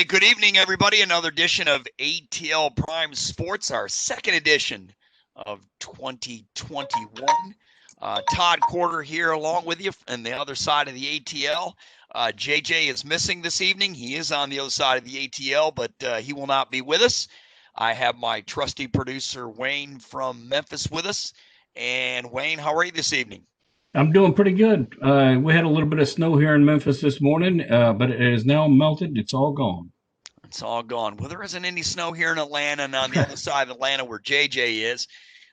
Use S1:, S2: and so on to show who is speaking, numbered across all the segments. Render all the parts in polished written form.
S1: Hey, good evening, everybody. Another edition of ATL Prime Sports, our second edition of 2021. Todd Corder here along with you on the other side of the ATL. JJ is missing this evening. He is on the other side of the ATL, but he will not be with us. I have my trusty producer, Wayne from Memphis, with us. And Wayne, how are you this evening?
S2: I'm doing pretty good. We had a little bit of snow here in Memphis this morning, but it is now melted. It's all gone.
S1: It's all gone. Well, there isn't any snow here in Atlanta, and on the other side of Atlanta where JJ is,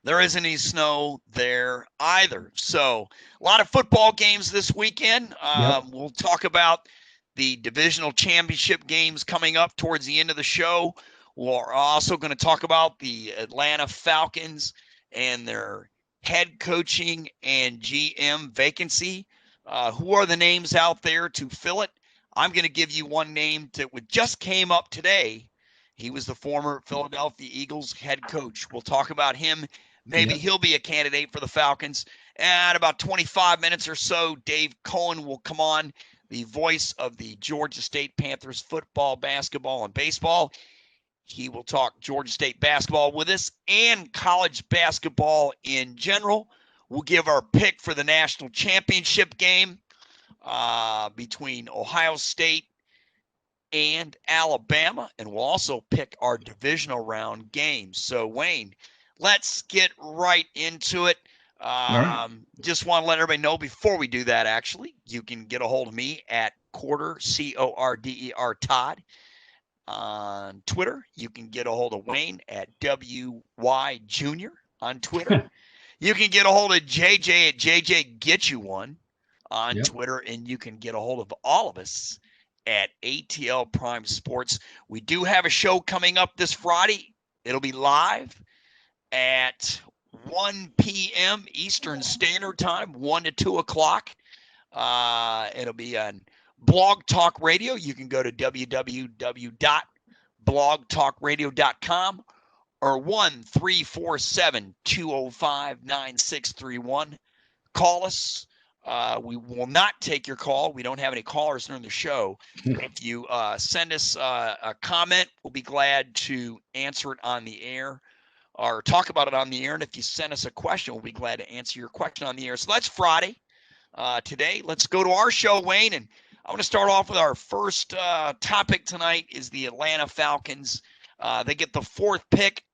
S1: there isn't any snow there either. So a lot of football games this weekend.
S2: Yep.
S1: We'll talk about the divisional championship games coming up towards the end of the show. We're also going to talk about the Atlanta Falcons and their head coaching and GM vacancy. Who are the names out there to fill it? I'm going to give you one name that just came up today. He was the former Philadelphia Eagles head coach. We'll talk about him. Maybe
S2: Yep.
S1: he'll be a candidate for the Falcons. At about 25 minutes or so, Dave Cohen will come on, the voice of the Georgia State Panthers football, basketball, and baseball. He will talk Georgia State basketball with us and college basketball in general. We'll give our pick for the national championship game between Ohio State and Alabama, and we'll also pick our divisional round games. So, Wayne, let's get right into it.
S2: All right.
S1: Just want to let everybody know before we do that, actually, you can get a hold of me at Corder, Corder, Todd. On Twitter, you can get a hold of Wayne at WY Junior on Twitter. You can get a hold of JJ at JJ Get You One on
S2: Yep.
S1: Twitter, and you can get a hold of all of us at ATL Prime Sports. We do have a show coming up this Friday. It'll be live at 1 p.m. Eastern Standard Time, 1 to 2 o'clock. It'll be on Blog Talk Radio. You can go to www.blogtalkradio.com or 1-347-205-9631. Call us. We will not take your call. We don't have any callers during the show. If you send us a comment, we'll be glad to answer it on the air or talk about it on the air. And if you send us a question, we'll be glad to answer your question on the air. So that's Friday. Today, let's go to our show, Wayne. And I want to start off with our first topic tonight is the Atlanta Falcons. They get the fourth pick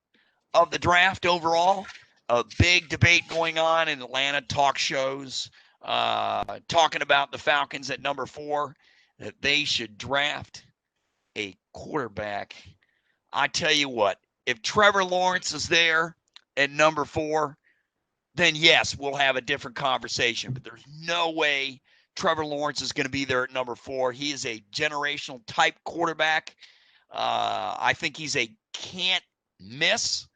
S1: of the draft overall. A big debate going on in Atlanta talk shows. Talking about the Falcons at number 4, that they should draft a quarterback. I tell you what, if Trevor Lawrence is there at number 4, then yes, we'll have a different conversation. But there's no way Trevor Lawrence is going to be there at number 4. He is a generational type quarterback. I think he's a can't miss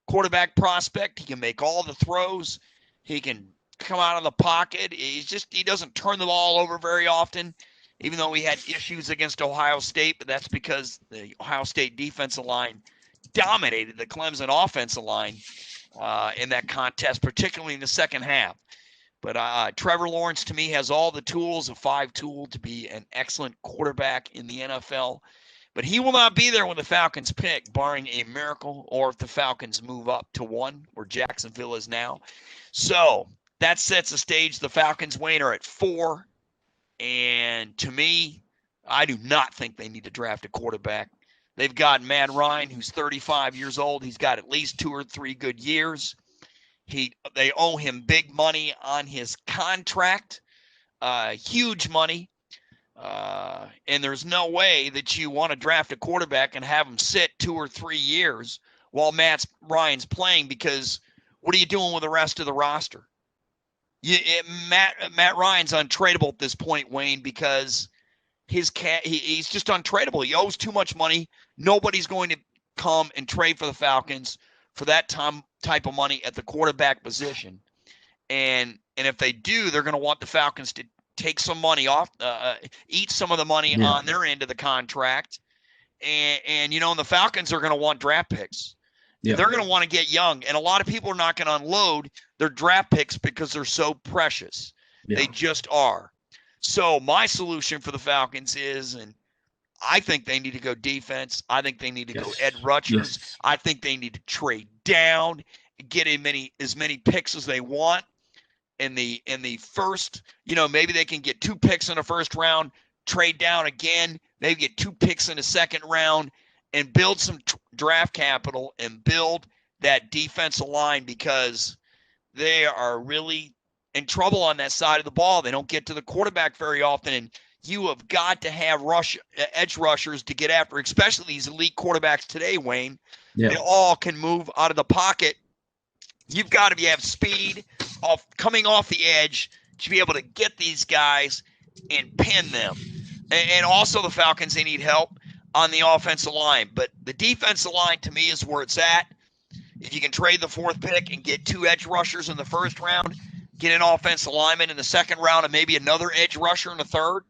S1: quarterback prospect. He can make all the throws. He can come out of the pocket. He doesn't turn the ball over very often, even though he had issues against Ohio State, but that's because the Ohio State defensive line dominated the Clemson offensive line in that contest, particularly in the second half. But Trevor Lawrence, to me, has all the tools, a 5-tool, to be an excellent quarterback in the NFL. But he will not be there when the Falcons pick, barring a miracle, or if the Falcons move up to 1, where Jacksonville is now. So that sets the stage. The Falcons, Wayne, are at 4. And to me, I do not think they need to draft a quarterback. They've got Matt Ryan, who's 35 years old. He's got at least 2 or 3 good years. They owe him big money on his contract, huge money. And there's no way that you want to draft a quarterback and have him sit 2 or 3 years while Matt Ryan's playing, because what are you doing with the rest of the roster? Matt Ryan's untradeable at this point, Wayne, because he's just untradeable. He owes too much money. Nobody's going to come and trade for the Falcons for that type of money at the quarterback position. And if they do, they're going to want the Falcons to take some money off, eat some of the money on their end of the contract. And the Falcons are going to want draft picks.
S2: Yeah.
S1: They're going to want to get young. And a lot of people are not going to unload their draft picks because they're so precious.
S2: Yeah.
S1: They just are. So my solution for the Falcons is, and I think they need to go defense. I think they need to go
S2: Yes.
S1: edge rushers.
S2: Yes.
S1: I think they need to trade down, get as many picks as they want in the first. Maybe they can get 2 picks in the first round, trade down again, maybe get 2 picks in the second round, and build some draft capital and build that defensive line, because they are really in trouble on that side of the ball. They don't get to the quarterback very often, and you have got to have edge rushers to get after, especially these elite quarterbacks today, Wayne.
S2: Yeah.
S1: They all can move out of the pocket. You've got to have speed coming off the edge to be able to get these guys and pin them. And also the Falcons, they need help on the offensive line. But the defensive line, to me, is where it's at. If you can trade the 4th pick and get 2 edge rushers in the first round, get an offensive lineman in the second round, and maybe another edge rusher in the third,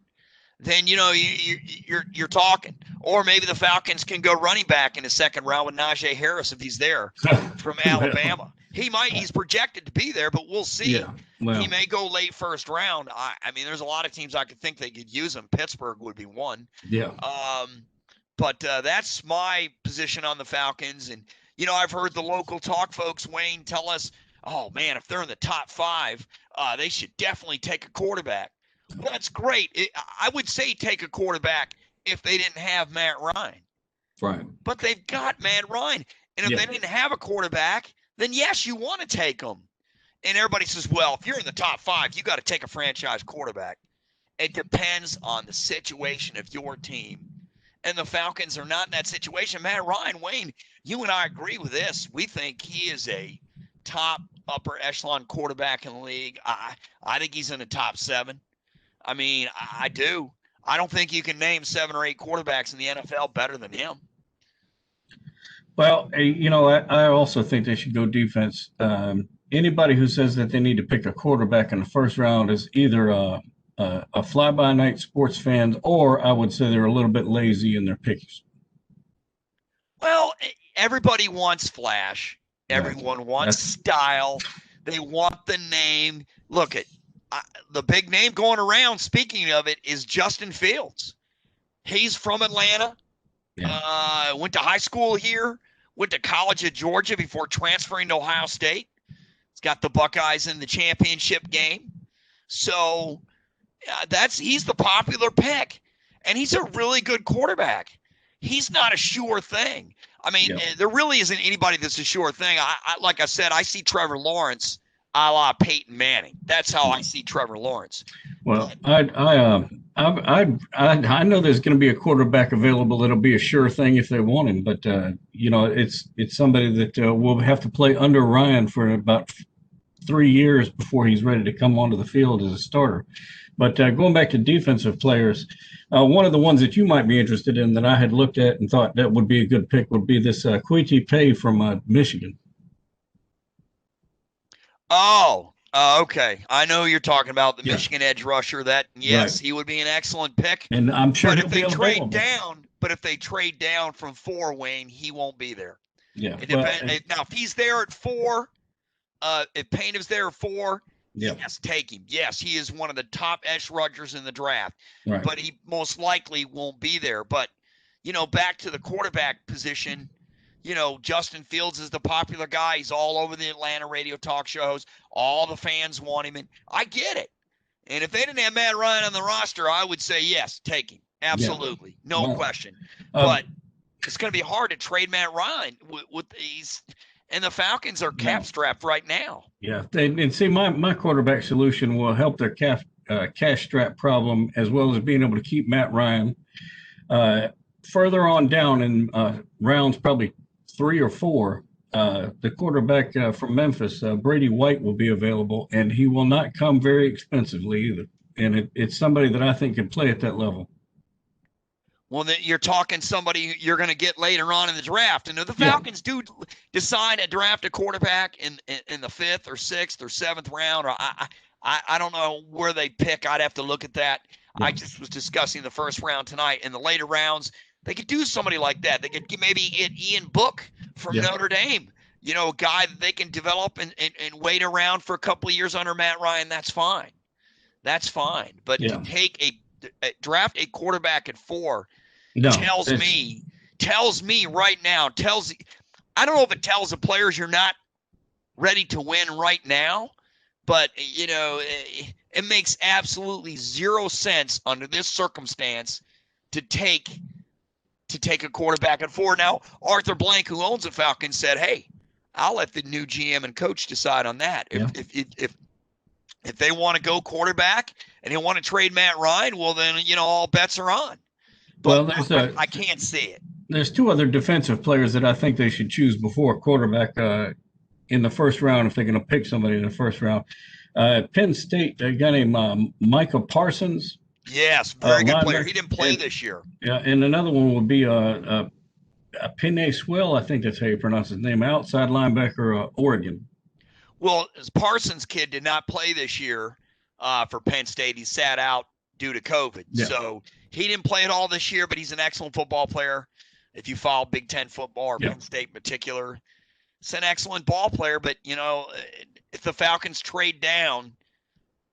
S1: then you're talking. Or maybe the Falcons can go running back in the second round with Najee Harris if he's there from Alabama. He's projected to be there, but we'll see.
S2: Yeah. Well,
S1: he may go late first round. I mean, there's a lot of teams I could think they could use him. Pittsburgh would be one.
S2: Yeah.
S1: But that's my position on the Falcons. And, I've heard the local talk folks, Wayne, tell us, oh, man, if they're in the top 5, they should definitely take a quarterback. Well, that's great. I would say take a quarterback if they didn't have Matt Ryan.
S2: Right.
S1: But they've got Matt Ryan. And if they didn't have a quarterback, then, yes, you want to take him. And everybody says, well, if you're in the top 5, you got to take a franchise quarterback. It depends on the situation of your team. And the Falcons are not in that situation. Matt Ryan, Wayne, you and I agree with this. We think he is a top upper echelon quarterback in the league. I think he's in the top 7. I mean, I do. I don't think you can name 7 or 8 quarterbacks in the NFL better than him.
S2: Well, I also think they should go defense. Anybody who says that they need to pick a quarterback in the first round is either a fly-by-night sports fan, or I would say they're a little bit lazy in their picks.
S1: Well, everybody wants flash. Everyone wants style. They want the name. Look at the big name going around, speaking of it, is Justin Fields. He's from Atlanta. Yeah. Went to high school here. Went to college at Georgia before transferring to Ohio State. He's got the Buckeyes in the championship game. So he's the popular pick. And he's a really good quarterback. He's not a sure thing. I mean, there really isn't anybody that's a sure thing. Like I said, I see Trevor Lawrence a la Peyton Manning. That's how I see Trevor Lawrence.
S2: Well, I know there's going to be a quarterback available that'll be a sure thing if they want him, but it's somebody that will have to play under Ryan for about 3 years before he's ready to come onto the field as a starter. But going back to defensive players, one of the ones that you might be interested in that I had looked at and thought that would be a good pick would be this Kwity Paye from Michigan.
S1: Oh, okay. I know you're talking about the Michigan edge rusher. He would be an excellent pick.
S2: And I'm sure
S1: if they trade down from 4, Wayne, he won't be there.
S2: Yeah.
S1: Now, if he's there at 4, if Payne is there at 4, yes, take him. Yes, he is one of the top edge rushers in the draft.
S2: Right.
S1: But he most likely won't be there. But, back to the quarterback position, Justin Fields is the popular guy. He's all over the Atlanta radio talk shows. All the fans want him. And I get it. And if they didn't have Matt Ryan on the roster, I would say, yes, take him. Absolutely.
S2: Yeah.
S1: No question. But it's going to be hard to trade Matt Ryan with these. And the Falcons are cap strapped right now.
S2: Yeah. And see, my quarterback solution will help their cash strap problem, as well as being able to keep Matt Ryan. Further on down in rounds, probably 3 or 4, the quarterback from Memphis, Brady White, will be available, and he will not come very expensively either. And it's somebody that I think can play at that level.
S1: Well, you're talking somebody you're going to get later on in the draft. And if the Falcons do decide to draft a quarterback in the 5th or 6th or 7th round, or I don't know where they pick. I'd have to look at that. Yeah. I just was discussing the first round tonight. In the later rounds, they could do somebody like that. They could maybe get Ian Book from Notre Dame, a guy that they can develop and wait around for a couple of years under Matt Ryan. That's fine. But to take draft a quarterback at 4,
S2: No,
S1: tells me right now, I don't know if it tells the players you're not ready to win right now, but it makes absolutely zero sense under this circumstance to take a quarterback at 4. Now, Arthur Blank, who owns the Falcons, said, "Hey, I'll let the new GM and coach decide on that. If they want to go quarterback and they want to trade Matt Ryan, well then all bets are on." But I can't see it.
S2: There's 2 other defensive players that I think they should choose before quarterback in the first round if they're going to pick somebody in the first round. Penn State, a guy named Micah Parsons.
S1: Yes, very good player. He didn't play this year.
S2: Yeah, and another one would be Penei Sewell, I think that's how you pronounce his name, outside linebacker, Oregon.
S1: Well, Parsons' kid did not play this year for Penn State. He sat out due to COVID. Yeah. So he didn't play at all this year, but he's an excellent football player. If you follow Big Ten football or Penn State in particular, it's an excellent ball player. But, if the Falcons trade down,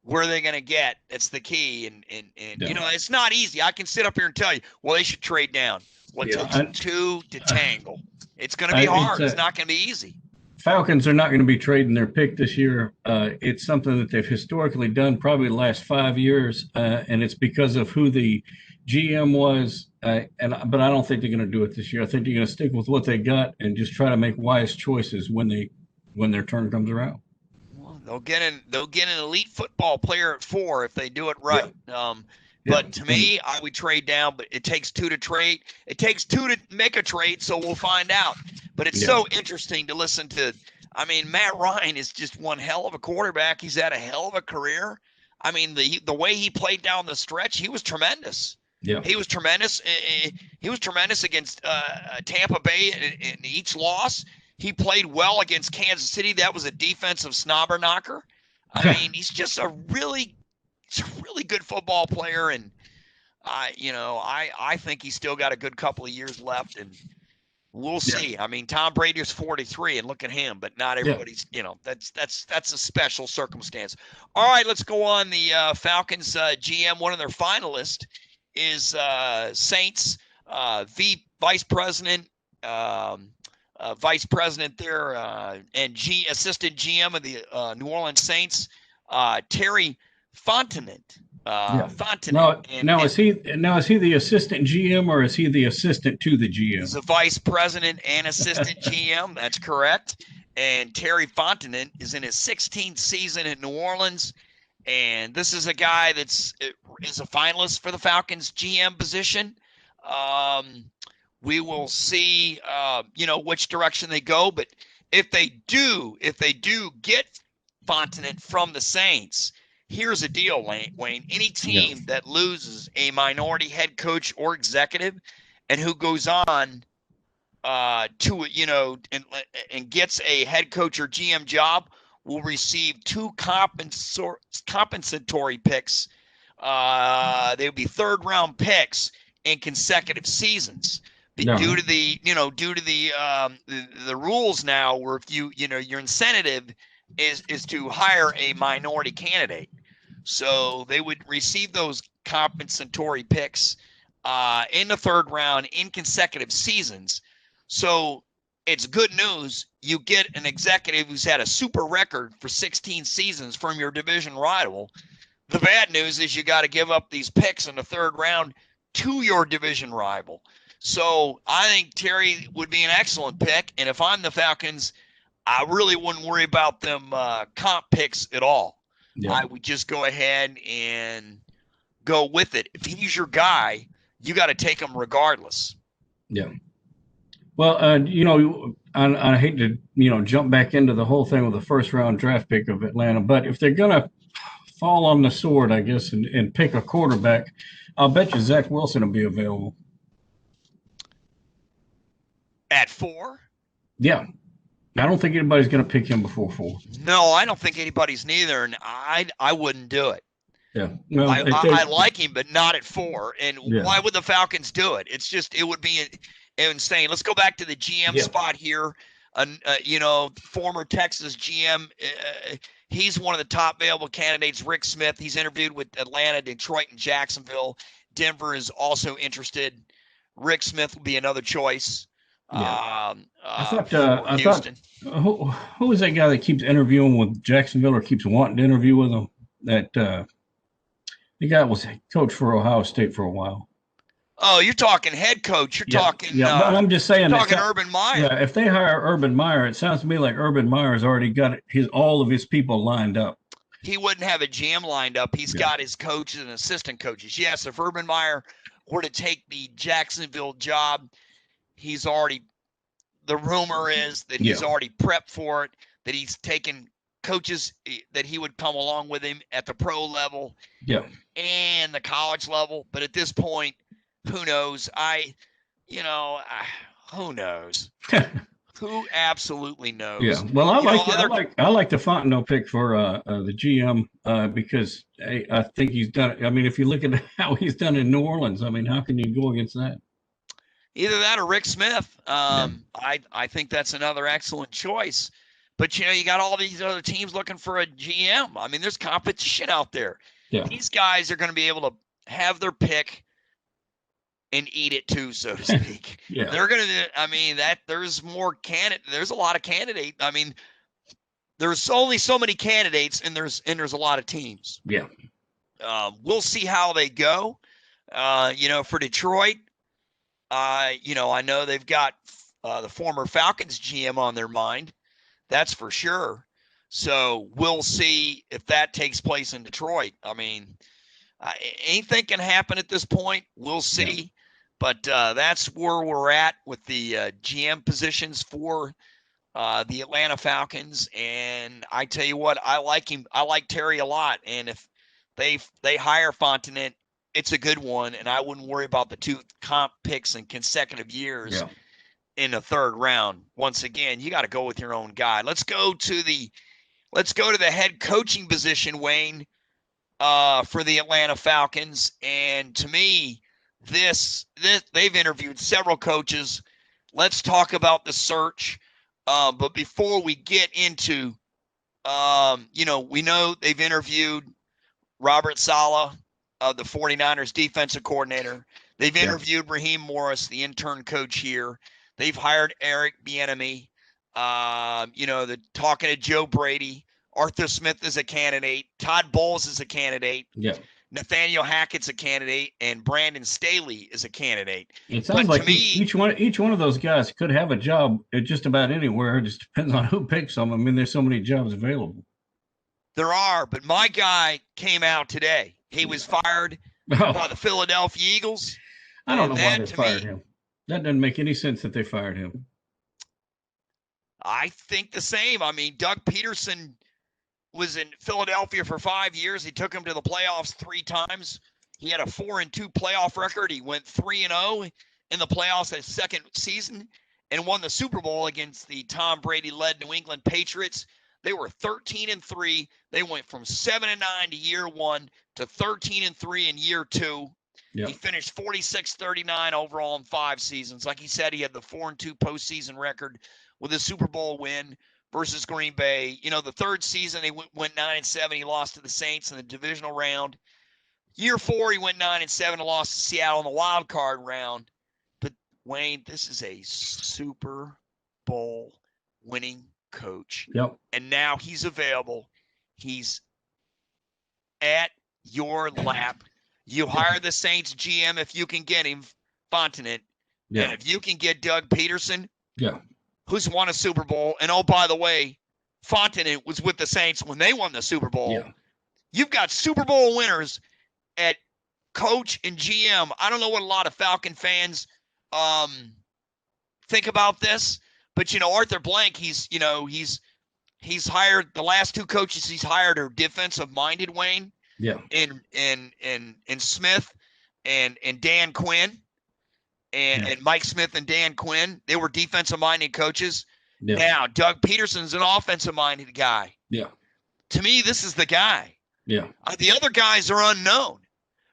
S1: where are they going to get? That's the key. And it's not easy. I can sit up here and tell you, well, they should trade down. Well, it takes 2 to tangle. It's going to be hard. It's not going to be easy.
S2: Falcons are not going to be trading their pick this year. It's something that they've historically done probably the last 5 years, and it's because of who the GM was. But I don't think they're going to do it this year. I think they're going to stick with what they got and just try to make wise choices when their turn comes around.
S1: Well, they'll get an elite football player at 4 if they do it right. Yeah. But to me, I would trade down, but it takes 2 to trade. It takes 2 to make a trade, so we'll find out. But it's so interesting to listen to. I mean, Matt Ryan is just one hell of a quarterback. He's had a hell of a career. I mean, the way he played down the stretch, he was tremendous. Yeah, he was tremendous. He was tremendous against Tampa Bay in each loss. He played well against Kansas City. That was a defensive snobber knocker. I mean, he's just a really good football player, and I think he's still got a good couple of years left, and we'll see. I mean, Tom Brady is 43, and look at him, but not everybody's. That's a special circumstance. All right, let's go on. The Falcons GM, one of their finalists is Saints vice president there and assistant GM of the New Orleans Saints, Terry Fontenot. Now is he the assistant GM or is he the assistant to the GM? He's a vice president and assistant GM. That's correct. And Terry Fontenot is in his 16th season in New Orleans, and this is a guy is a finalist for the Falcons GM position. We will see, which direction they go. But if they do get Fontenot from the Saints, here's the deal, Wayne. Any team that loses a minority head coach or executive and who goes on to and gets a head coach or GM job will receive 2 compensatory picks. They would be 3rd-round picks in consecutive seasons. Due to the rules now, where if your incentive is to hire a minority candidate. So they would receive those compensatory picks in the 3rd round in consecutive seasons. So it's good news. You get an executive who's had a super record for 16 seasons from your division rival. The bad news is you got to give up these picks in the 3rd round to your division rival. So I think Terry would be an excellent pick. And if I'm the Falcons, I really wouldn't worry about them comp picks at all. Yeah. I would just go ahead and go with it. If he's your guy, you got to take him regardless.
S2: Yeah. Well, I hate to, jump back into the whole thing with the 1st-round draft pick of Atlanta, but if they're going to fall on the sword, I guess, and pick a quarterback, I'll bet you Zach Wilson will be available.
S1: At 4?
S2: Yeah. I don't think anybody's going to pick him before 4.
S1: No, I don't think anybody's neither, and I wouldn't do it.
S2: Yeah.
S1: Well, I like him, but not at 4. And why would the Falcons do it? It's just it would be insane. Let's go back to the GM spot here. Former Texas GM, he's one of the top available candidates, Rick Smith. He's interviewed with Atlanta, Detroit, and Jacksonville. Denver is also interested. Rick Smith will be another choice.
S2: Yeah.
S1: For Houston.
S2: Who was that guy that keeps interviewing with Jacksonville or keeps wanting to interview with him? That the guy was coach for Ohio State for a while.
S1: Oh, you're talking head coach. You're talking.
S2: Yeah, but I'm just saying.
S1: Talking Urban Meyer.
S2: Yeah, if they hire Urban Meyer, it sounds to me like Urban Meyer's already got all of his people lined up.
S1: He wouldn't have a GM lined up. He's got his coaches and assistant coaches. Yes, if Urban Meyer were to take the Jacksonville job, he's already. The rumor is that he's already prepped for it. That he's taken coaches that he would come along with him at the pro level, and the college level. But at this point, who knows? Who knows? Who absolutely knows?
S2: Yeah. Well, I like the Fontenot pick for the GM because I think he's done. I mean, if you look at how he's done in New Orleans, I mean, how can you go against that?
S1: Either that or Rick Smith. I think that's another excellent choice. But you got all these other teams looking for a GM. I mean, there's competition out there.
S2: Yeah.
S1: These guys are going to be able to have their pick and eat it too, so to speak. They're going to. I mean, there's more candidate. There's a lot of candidates. I mean, there's only so many candidates, and there's a lot of teams.
S2: Yeah.
S1: We'll see how they go. For Detroit, I know they've got the former Falcons GM on their mind. That's for sure. So we'll see if that takes place in Detroit. I mean, anything can happen at this point. We'll see. Yeah. But that's where we're at with the GM positions for the Atlanta Falcons. And I tell you what, I like him. I like Terry a lot. And if they hire Fontenot, it's a good one. And I wouldn't worry about the 2 comp picks in consecutive years in the 3rd round. Once again, you got to go with your own guy. Let's go to the head coaching position, Wayne, for the Atlanta Falcons. And to me, this they've interviewed several coaches. Let's talk about the search. But before we get into, we know they've interviewed Robert Saleh, the 49ers defensive coordinator. They've interviewed Raheem Morris, the intern coach here. They've hired Eric Bieniemy. They're talking to Joe Brady. Arthur Smith is a candidate. Todd Bowles is a candidate.
S2: Yeah.
S1: Nathaniel Hackett's a candidate, and Brandon Staley is a candidate.
S2: It sounds like each one of those guys could have a job at just about anywhere. It just depends on who picks them. I mean, there's so many jobs available.
S1: There are, but my guy came out today. He was fired by the Philadelphia Eagles.
S2: I don't know why they fired him. That doesn't make any sense that they fired him.
S1: I think the same. I mean, Doug Peterson was in Philadelphia for 5 years. He took him to the playoffs 3 times. He had a 4-2 playoff record. He went 3-0 in the playoffs his second season and won the Super Bowl against the Tom Brady-led New England Patriots. They were 13-3. They went from 7-9 to year 1 to 13-3 in year 2. Yep. He finished 46-39 overall in 5 seasons. Like he said, he had the 4-2 postseason record with a Super Bowl win versus Green Bay. The 3rd season, they went 9-7. He lost to the Saints in the divisional round. Year 4, he went 9-7 and lost to Seattle in the wild card round. But, Wayne, this is a Super Bowl winning coach.
S2: Yep.
S1: And now he's available. He's at your lap. You hire the Saints GM if you can get him, Fontenot. Yeah. And if you can get Doug Peterson, who's won a Super Bowl. And, oh, by the way, Fontenot was with the Saints when they won the Super Bowl. Yeah. You've got Super Bowl winners at coach and GM. I don't know what a lot of Falcon fans think about this, but, Arthur Blank, he's hired the last 2 coaches he's hired are defensive-minded, Wayne.
S2: Yeah.
S1: And Smith and Dan Quinn. And Mike Smith and Dan Quinn, they were defensive-minded coaches. Yeah. Now, Doug Peterson's an offensive-minded guy.
S2: Yeah.
S1: To me, this is the guy.
S2: Yeah.
S1: The other guys are unknown.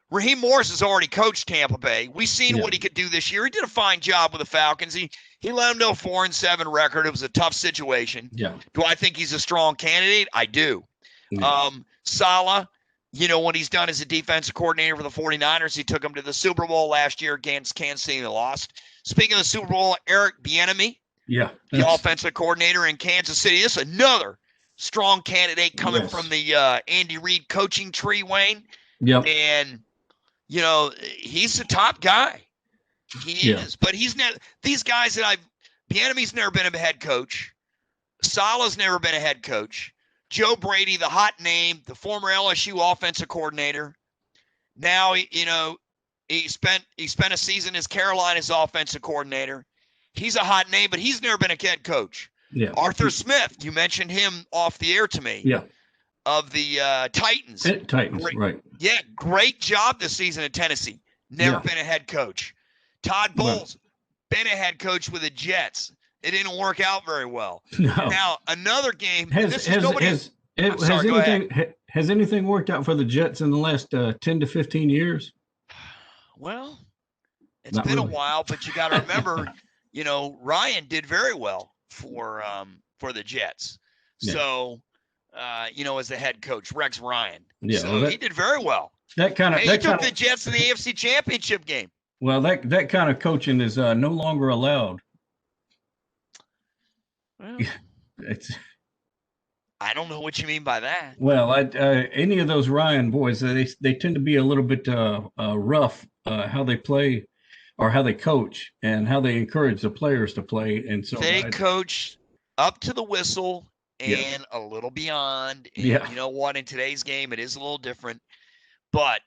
S1: Raheem Morris has already coached Tampa Bay. We've seen what he could do this year. He did a fine job with the Falcons. He let them know 4-7 record. It was a tough situation.
S2: Yeah.
S1: Do I think he's a strong candidate? I do.
S2: Yeah.
S1: Saleh, You know what he's done as a defensive coordinator for the 49ers? He took them to the Super Bowl last year against Kansas City. They lost. Speaking of the Super Bowl, Eric Bieniemy,
S2: Yeah.
S1: the offensive coordinator in Kansas City. This is another strong candidate coming from the Andy Reid coaching tree, Wayne.
S2: Yep.
S1: And, you know, he's the top guy. He is. But he's not – these guys that Bieniemy's never been a head coach. Salah's never been a head coach. Joe Brady, the hot name, the former LSU offensive coordinator. Now, you know, he spent a season as Carolina's offensive coordinator. He's a hot name, but he's never been a head coach.
S2: Yeah.
S1: Arthur Smith, you mentioned him off the air to me.
S2: Yeah.
S1: Of the Titans.
S2: Right.
S1: Yeah, great job this season at Tennessee. Never been a head coach. Todd Bowles, been a head coach with the Jets. It didn't work out very well.
S2: No.
S1: Now, another game.
S2: Has anything worked out for the Jets in the last 10 to 15 years?
S1: Well, it's been a while, but you got to remember, you know, Ryan did very well for the Jets. Yeah. So, you know, as the head coach, Rex Ryan. Yeah, so he did very well. He took the Jets to the AFC Championship game.
S2: Well, that kind of coaching is no longer allowed.
S1: Well, I don't know what you mean by that.
S2: Well, any of those Ryan boys, they tend to be a little bit rough how they play or how they coach and how they encourage the players to play. And so
S1: they coach up to the whistle and a little beyond. And you know what? In today's game, it is a little different. But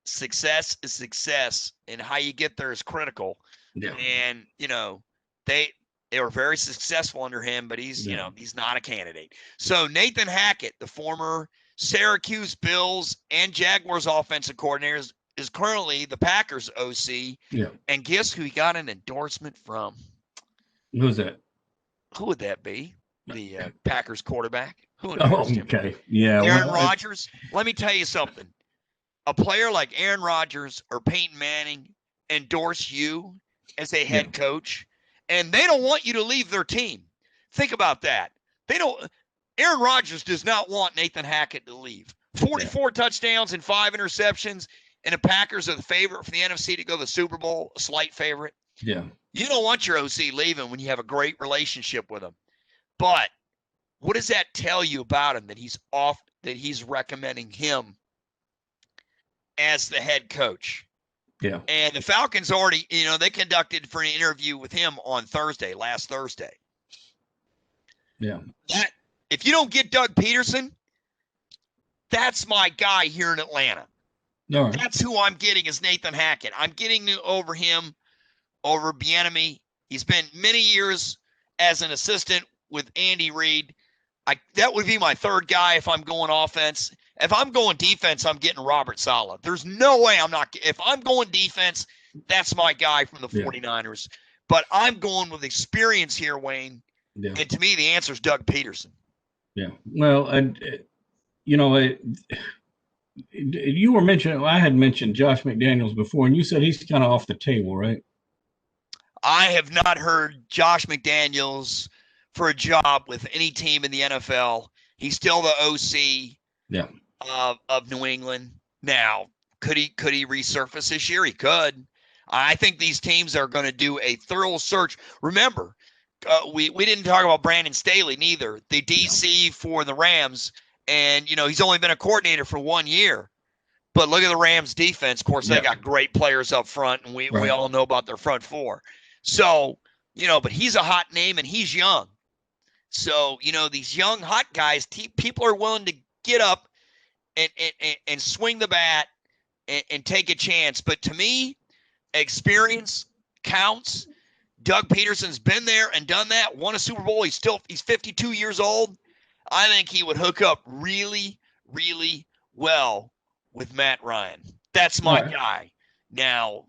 S1: success is success, and how you get there is critical. Yeah. And, you know, they were very successful under him, but he's, you know, he's not a candidate. So Nathan Hackett, the former Syracuse Bills and Jaguars offensive coordinator, is currently the Packers OC. Yeah. And guess who he got an endorsement from?
S2: Who's that?
S1: Who would that be? The Packers quarterback? Who endorsed him?
S2: Okay. Yeah.
S1: Aaron Rodgers. Let me tell you something. A player like Aaron Rodgers or Peyton Manning endorse you as a head coach, and they don't want you to leave their team. Think about that. Aaron Rodgers does not want Nathan Hackett to leave. 44 touchdowns and 5 interceptions, and the Packers are the favorite for the NFC to go to the Super Bowl, a slight favorite.
S2: Yeah.
S1: You don't want your OC leaving when you have a great relationship with him. But what does that tell you about him, that he's recommending him as the head coach?
S2: Yeah.
S1: And the Falcons already, you know, they conducted for an interview with him on last Thursday.
S2: Yeah.
S1: If you don't get Doug Peterson, that's my guy here in Atlanta.
S2: All right.
S1: That's who I'm getting is Nathan Hackett. I'm getting over him, over Bieniemy. He's been many years as an assistant with Andy Reid. That would be my third guy if I'm going offense. If I'm going defense, I'm getting Robert Saleh. There's no way I'm not. If I'm going defense, that's my guy from the 49ers. But I'm going with experience here, Wayne. Yeah. And to me, the answer is Doug Peterson.
S2: Yeah. Well, you know, you were mentioning, I had mentioned Josh McDaniels before, and you said he's kind of off the table, right?
S1: I have not heard Josh McDaniels for a job with any team in the NFL. He's still the OC.
S2: Yeah.
S1: Of New England. Now, could he resurface this year? He could. I think these teams are going to do a thorough search. Remember, we didn't talk about Brandon Staley neither, the DC for the Rams, and you know he's only been a coordinator for 1 year. But look at the Rams defense. Of course, they got great players up front, and we all know about their front four. So, you know, but he's a hot name and he's young. So, you know, these young hot guys, people are willing to get up and swing the bat and take a chance. But to me, experience counts. Doug Peterson's been there and done that, won a Super Bowl. He's 52 years old. I think he would hook up really, really well with Matt Ryan. That's my guy. Now,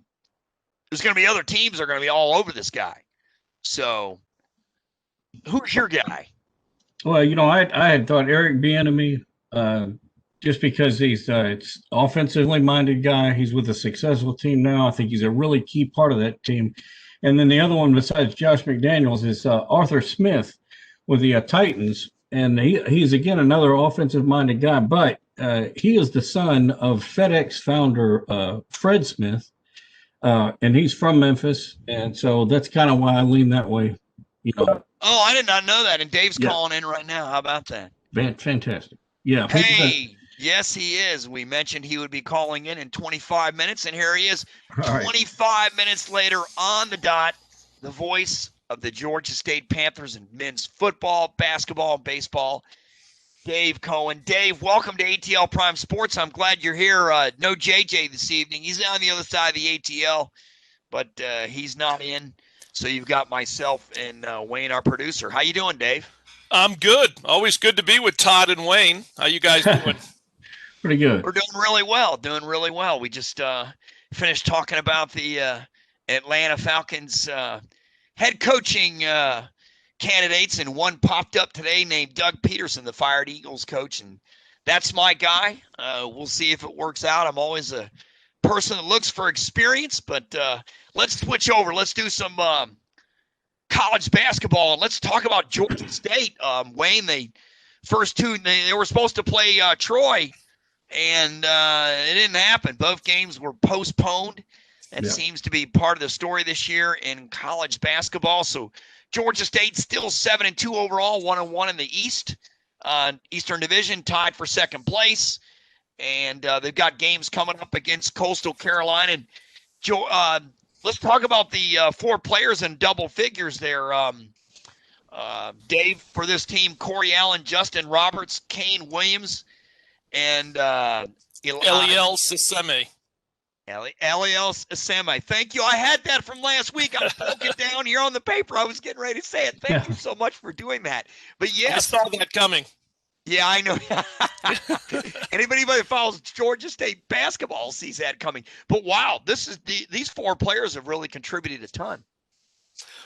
S1: there's going to be other teams that are going to be all over this guy. So, who's your guy?
S2: Well, you know, I had thought Eric Bieniemy, just because he's offensively minded guy. He's with a successful team now. I think he's a really key part of that team. And then the other one besides Josh McDaniels is Arthur Smith with the Titans. And he's, again, another offensive minded guy. But he is the son of FedEx founder Fred Smith, and he's from Memphis, and so that's kind of why I lean that way.
S1: Oh, I did not know that. And Dave's
S2: Yeah.
S1: calling in right now. How about that?
S2: Fantastic. Yeah.
S1: Hey, yes, he is. We mentioned he would be calling in 25 minutes, and here he is.
S2: All
S1: 25 minutes later on the dot, the voice of the Georgia State Panthers in men's football, basketball, and baseball, Dave Cohen. Dave, welcome to ATL Prime Sports. I'm glad you're here. No JJ this evening. He's on the other side of the ATL, but he's not in. So you've got myself and Wayne, our producer. How you doing, Dave?
S3: I'm good. Always good to be with Todd and Wayne. How you guys doing?
S2: Pretty good.
S1: We're doing really well. We just finished talking about the Atlanta Falcons head coaching candidates, and one popped up today named Doug Peterson, the fired Eagles coach, and that's my guy. We'll see if it works out. I'm always a person that looks for experience, but let's switch over. Let's do some college basketball, and let's talk about Georgia State. Wayne, they were supposed to play Troy, and it didn't happen. Both games were postponed. That seems to be part of the story this year in college basketball. So Georgia State still 7-2 overall, 1-1 in the East, Eastern Division, tied for second place. And they've got games coming up against Coastal Carolina. And let's talk about the four players in double figures there. Dave, for this team, Corey Allen, Justin Roberts, Kane Williams, and
S3: Eliel Saseme.
S1: Eliel Saseme. Thank you. I had that from last week. I broke it down here on the paper. I was getting ready to say it. Thank you so much for doing that. But yes,
S3: I saw that coming.
S1: Yeah, I know. Anybody that follows Georgia State basketball sees that coming. But wow, these four players have really contributed a ton.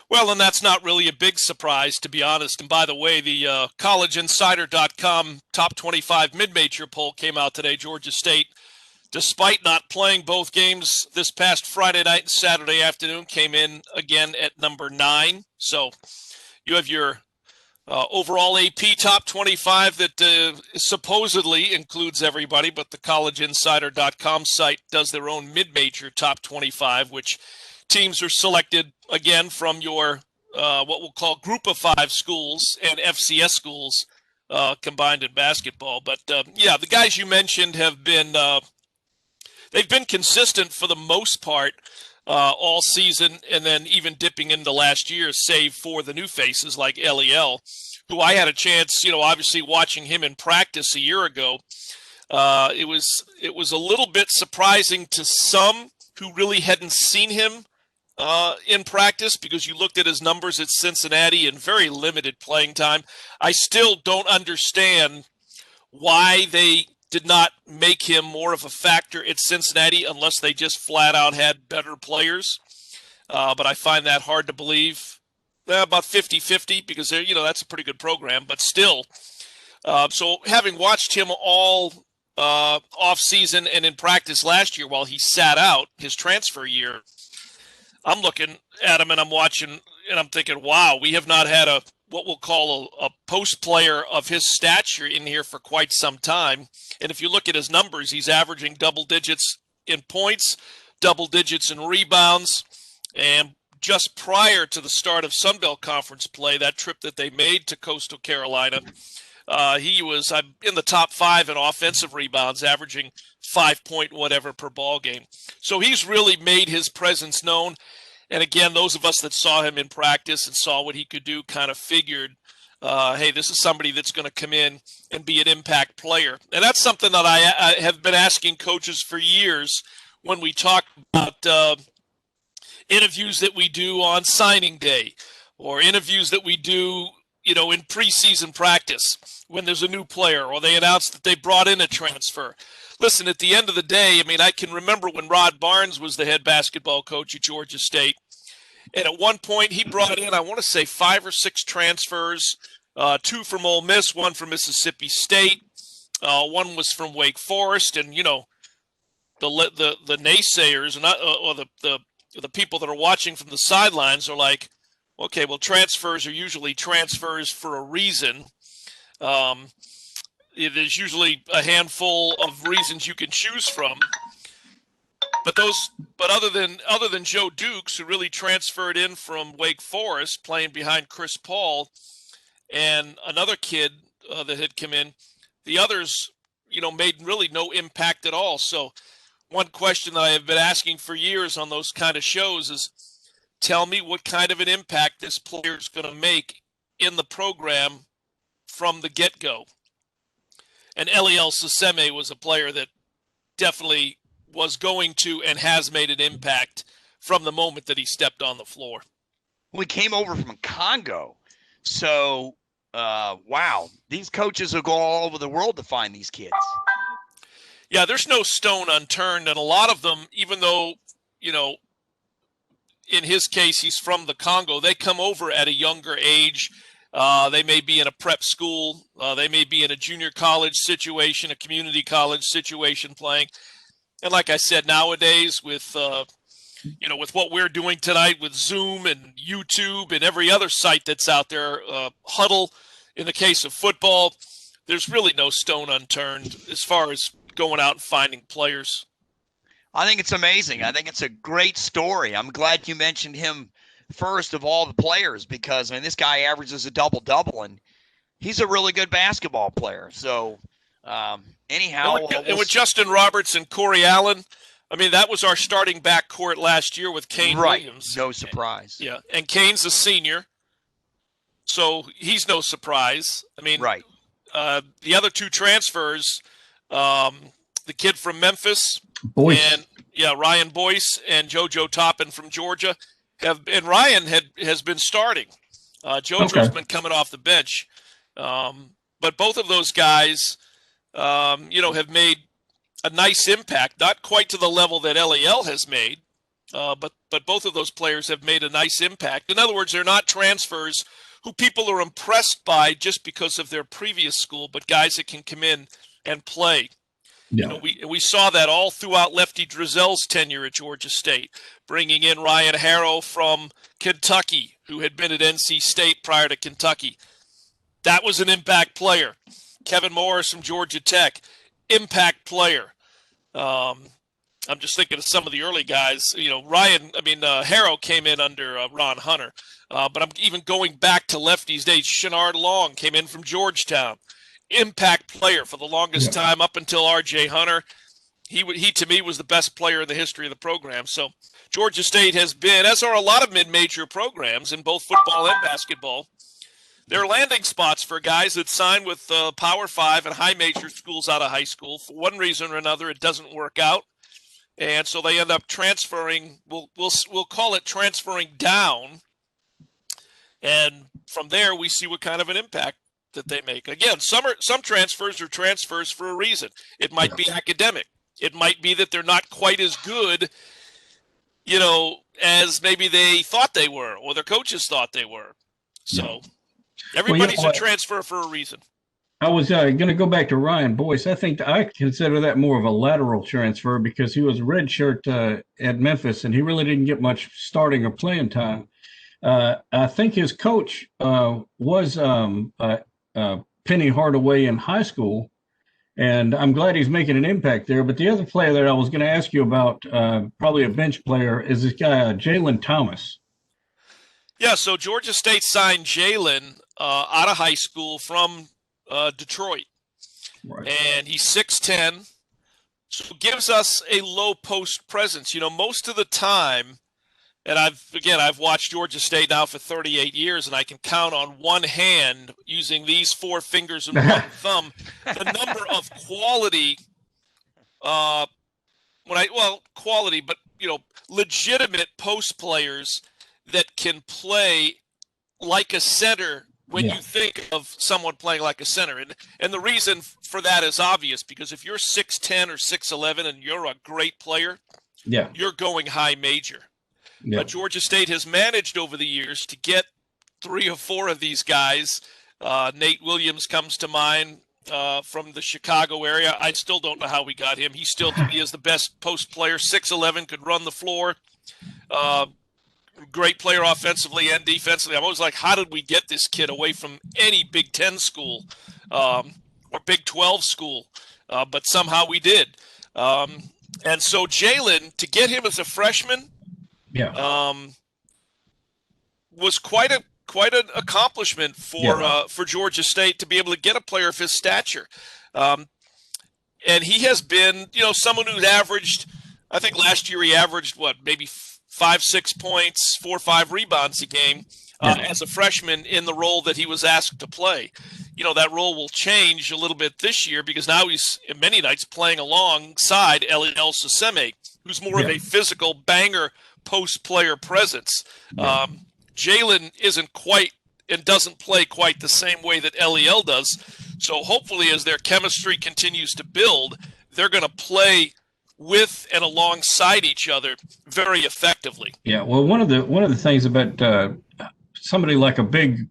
S3: Well, and that's not really a big surprise, to be honest. And by the way, the collegeinsider.com top 25 mid-major poll came out today. Georgia State, despite not playing both games this past Friday night and Saturday afternoon, came in again at number 9. So you have your overall AP top 25 that supposedly includes everybody, but the collegeinsider.com site does their own mid-major top 25, which teams are selected again from your what we'll call group of 5 schools and FCS schools combined in basketball. But yeah, the guys you mentioned have been they've been consistent for the most part all season, and then even dipping into last year, save for the new faces like Eliel, who I had a chance, obviously watching him in practice a year ago. It was a little bit surprising to some who really hadn't seen him in practice, because you looked at his numbers at Cincinnati and very limited playing time. I still don't understand why they did not make him more of a factor at Cincinnati unless they just flat out had better players. But I find that hard to believe. About 50-50, because that's a pretty good program, but still. So having watched him all off season and in practice last year while he sat out his transfer year, I'm looking at him and I'm watching and I'm thinking, wow, we have not had what we'll call a post player of his stature in here for quite some time. And if you look at his numbers, he's averaging double digits in points, double digits in rebounds. And just prior to the start of Sun Belt Conference play, that trip that they made to Coastal Carolina, he was in the top 5 in offensive rebounds, averaging 5 point whatever per ball game. So he's really made his presence known. And again, those of us that saw him in practice and saw what he could do kind of figured, hey, this is somebody that's going to come in and be an impact player. And that's something that I have been asking coaches for years when we talk about interviews that we do on signing day, or interviews that we do, in preseason practice when there's a new player or they announce that they brought in a transfer. Listen, at the end of the day, I can remember when Rod Barnes was the head basketball coach at Georgia State. And at one point he brought in, I want to say 5 or 6 transfers, 2 from Ole Miss, 1 from Mississippi State. 1 was from Wake Forest. And, the naysayers and or the people that are watching from the sidelines are like, okay, well, transfers are usually transfers for a reason. there's usually a handful of reasons you can choose from. But other than Joe Dukes, who really transferred in from Wake Forest, playing behind Chris Paul, and another kid that had come in, the others, made really no impact at all. So one question that I have been asking for years on those kind of shows is, tell me what kind of an impact this player is going to make in the program from the get-go. And Eliel Saseme was a player that definitely was going to and has made an impact from the moment that he stepped on the floor.
S1: We came over from Congo. So, wow, these coaches will go all over the world to find these kids.
S3: Yeah, there's no stone unturned. And a lot of them, even though, in his case, he's from the Congo, they come over at a younger age. They may be in a prep school. They may be in a junior college situation, a community college situation playing. And like I said, nowadays with what we're doing tonight with Zoom and YouTube and every other site that's out there, Huddle, in the case of football, there's really no stone unturned as far as going out and finding players.
S1: I think it's amazing. I think it's a great story. I'm glad you mentioned him first of all the players, because this guy averages a double-double, and he's a really good basketball player. So anyhow.
S3: And with Justin Roberts and Corey Allen, that was our starting backcourt last year with Kane Williams.
S1: No surprise.
S3: Yeah, and Kane's a senior, so he's no surprise.
S1: Right.
S3: The other two transfers, the kid from Memphis,
S2: Boyce.
S3: Ryan Boyce and JoJo Toppin from Georgia, and Ryan has been starting. JoJo's been coming off the bench, but both of those guys, have made a nice impact, not quite to the level that Eliel has made, but both of those players have made a nice impact. In other words, they're not transfers who people are impressed by just because of their previous school, but guys that can come in and play.
S2: Yeah.
S3: We saw that all throughout Lefty Drizel's tenure at Georgia State, bringing in Ryan Harrow from Kentucky, who had been at NC State prior to Kentucky. That was an impact player. Kevin Morris from Georgia Tech, impact player. I'm just thinking of some of the early guys. Harrow came in under Ron Hunter. But I'm even going back to Lefty's days. Shenard Long came in from Georgetown. Impact player for the longest time up until R.J. Hunter. He to me was the best player in the history of the program. So Georgia State has been, as are a lot of mid-major programs in both football and basketball, they're landing spots for guys that sign with Power 5 and high major schools out of high school. For one reason or another, it doesn't work out. And so they end up transferring, we'll call it transferring down. And from there, we see what kind of an impact that they make. Again, some transfers are transfers for a reason. It might be academic. It might be that they're not quite as good, as maybe they thought they were or their coaches thought they were. So everybody's a transfer for a reason.
S2: I was going to go back to Ryan Boyce. I consider that more of a lateral transfer because he was a redshirt at Memphis, and he really didn't get much starting or playing time. I think his coach was Penny Hardaway in high school, and I'm glad he's making an impact there. But the other player that I was going to ask you about, probably a bench player, is this guy, Jalen Thomas.
S3: Yeah, so Georgia State signed Jalen out of high school from Detroit. Right. And he's 6'10", so gives us a low post presence. Most of the time, and I've watched Georgia State now for 38 years, and I can count on one hand using these 4 fingers and one thumb the number of quality, legitimate post players that can play like a center when you think of someone playing like a center. And the reason for that is obvious, because if you're 6'10" or 6'11" and you're a great player, you're going high major. Yeah. But Georgia State has managed over the years to get 3 or 4 of these guys. Nate Williams comes to mind from the Chicago area. I still don't know how we got him. He still, to me, is the best post player. 6'11", could run the floor. Great player offensively and defensively. I'm always like, how did we get this kid away from any Big Ten school? or Big 12 school, but somehow we did. And so Jalen, to get him as a freshman, was quite an accomplishment for Georgia State to be able to get a player of his stature. And he has been, someone who's averaged, I think last year he averaged maybe 5-6 points, 4 or 5 rebounds a game as a freshman in the role that he was asked to play. That role will change a little bit this year because now he's many nights playing alongside Eliel Saseme, who's more of a physical banger post player presence. Jalen isn't quite and doesn't play quite the same way that Eliel does. So hopefully as their chemistry continues to build, they're going to play with and alongside each other very effectively.
S2: Yeah, well, one of the things about somebody like a big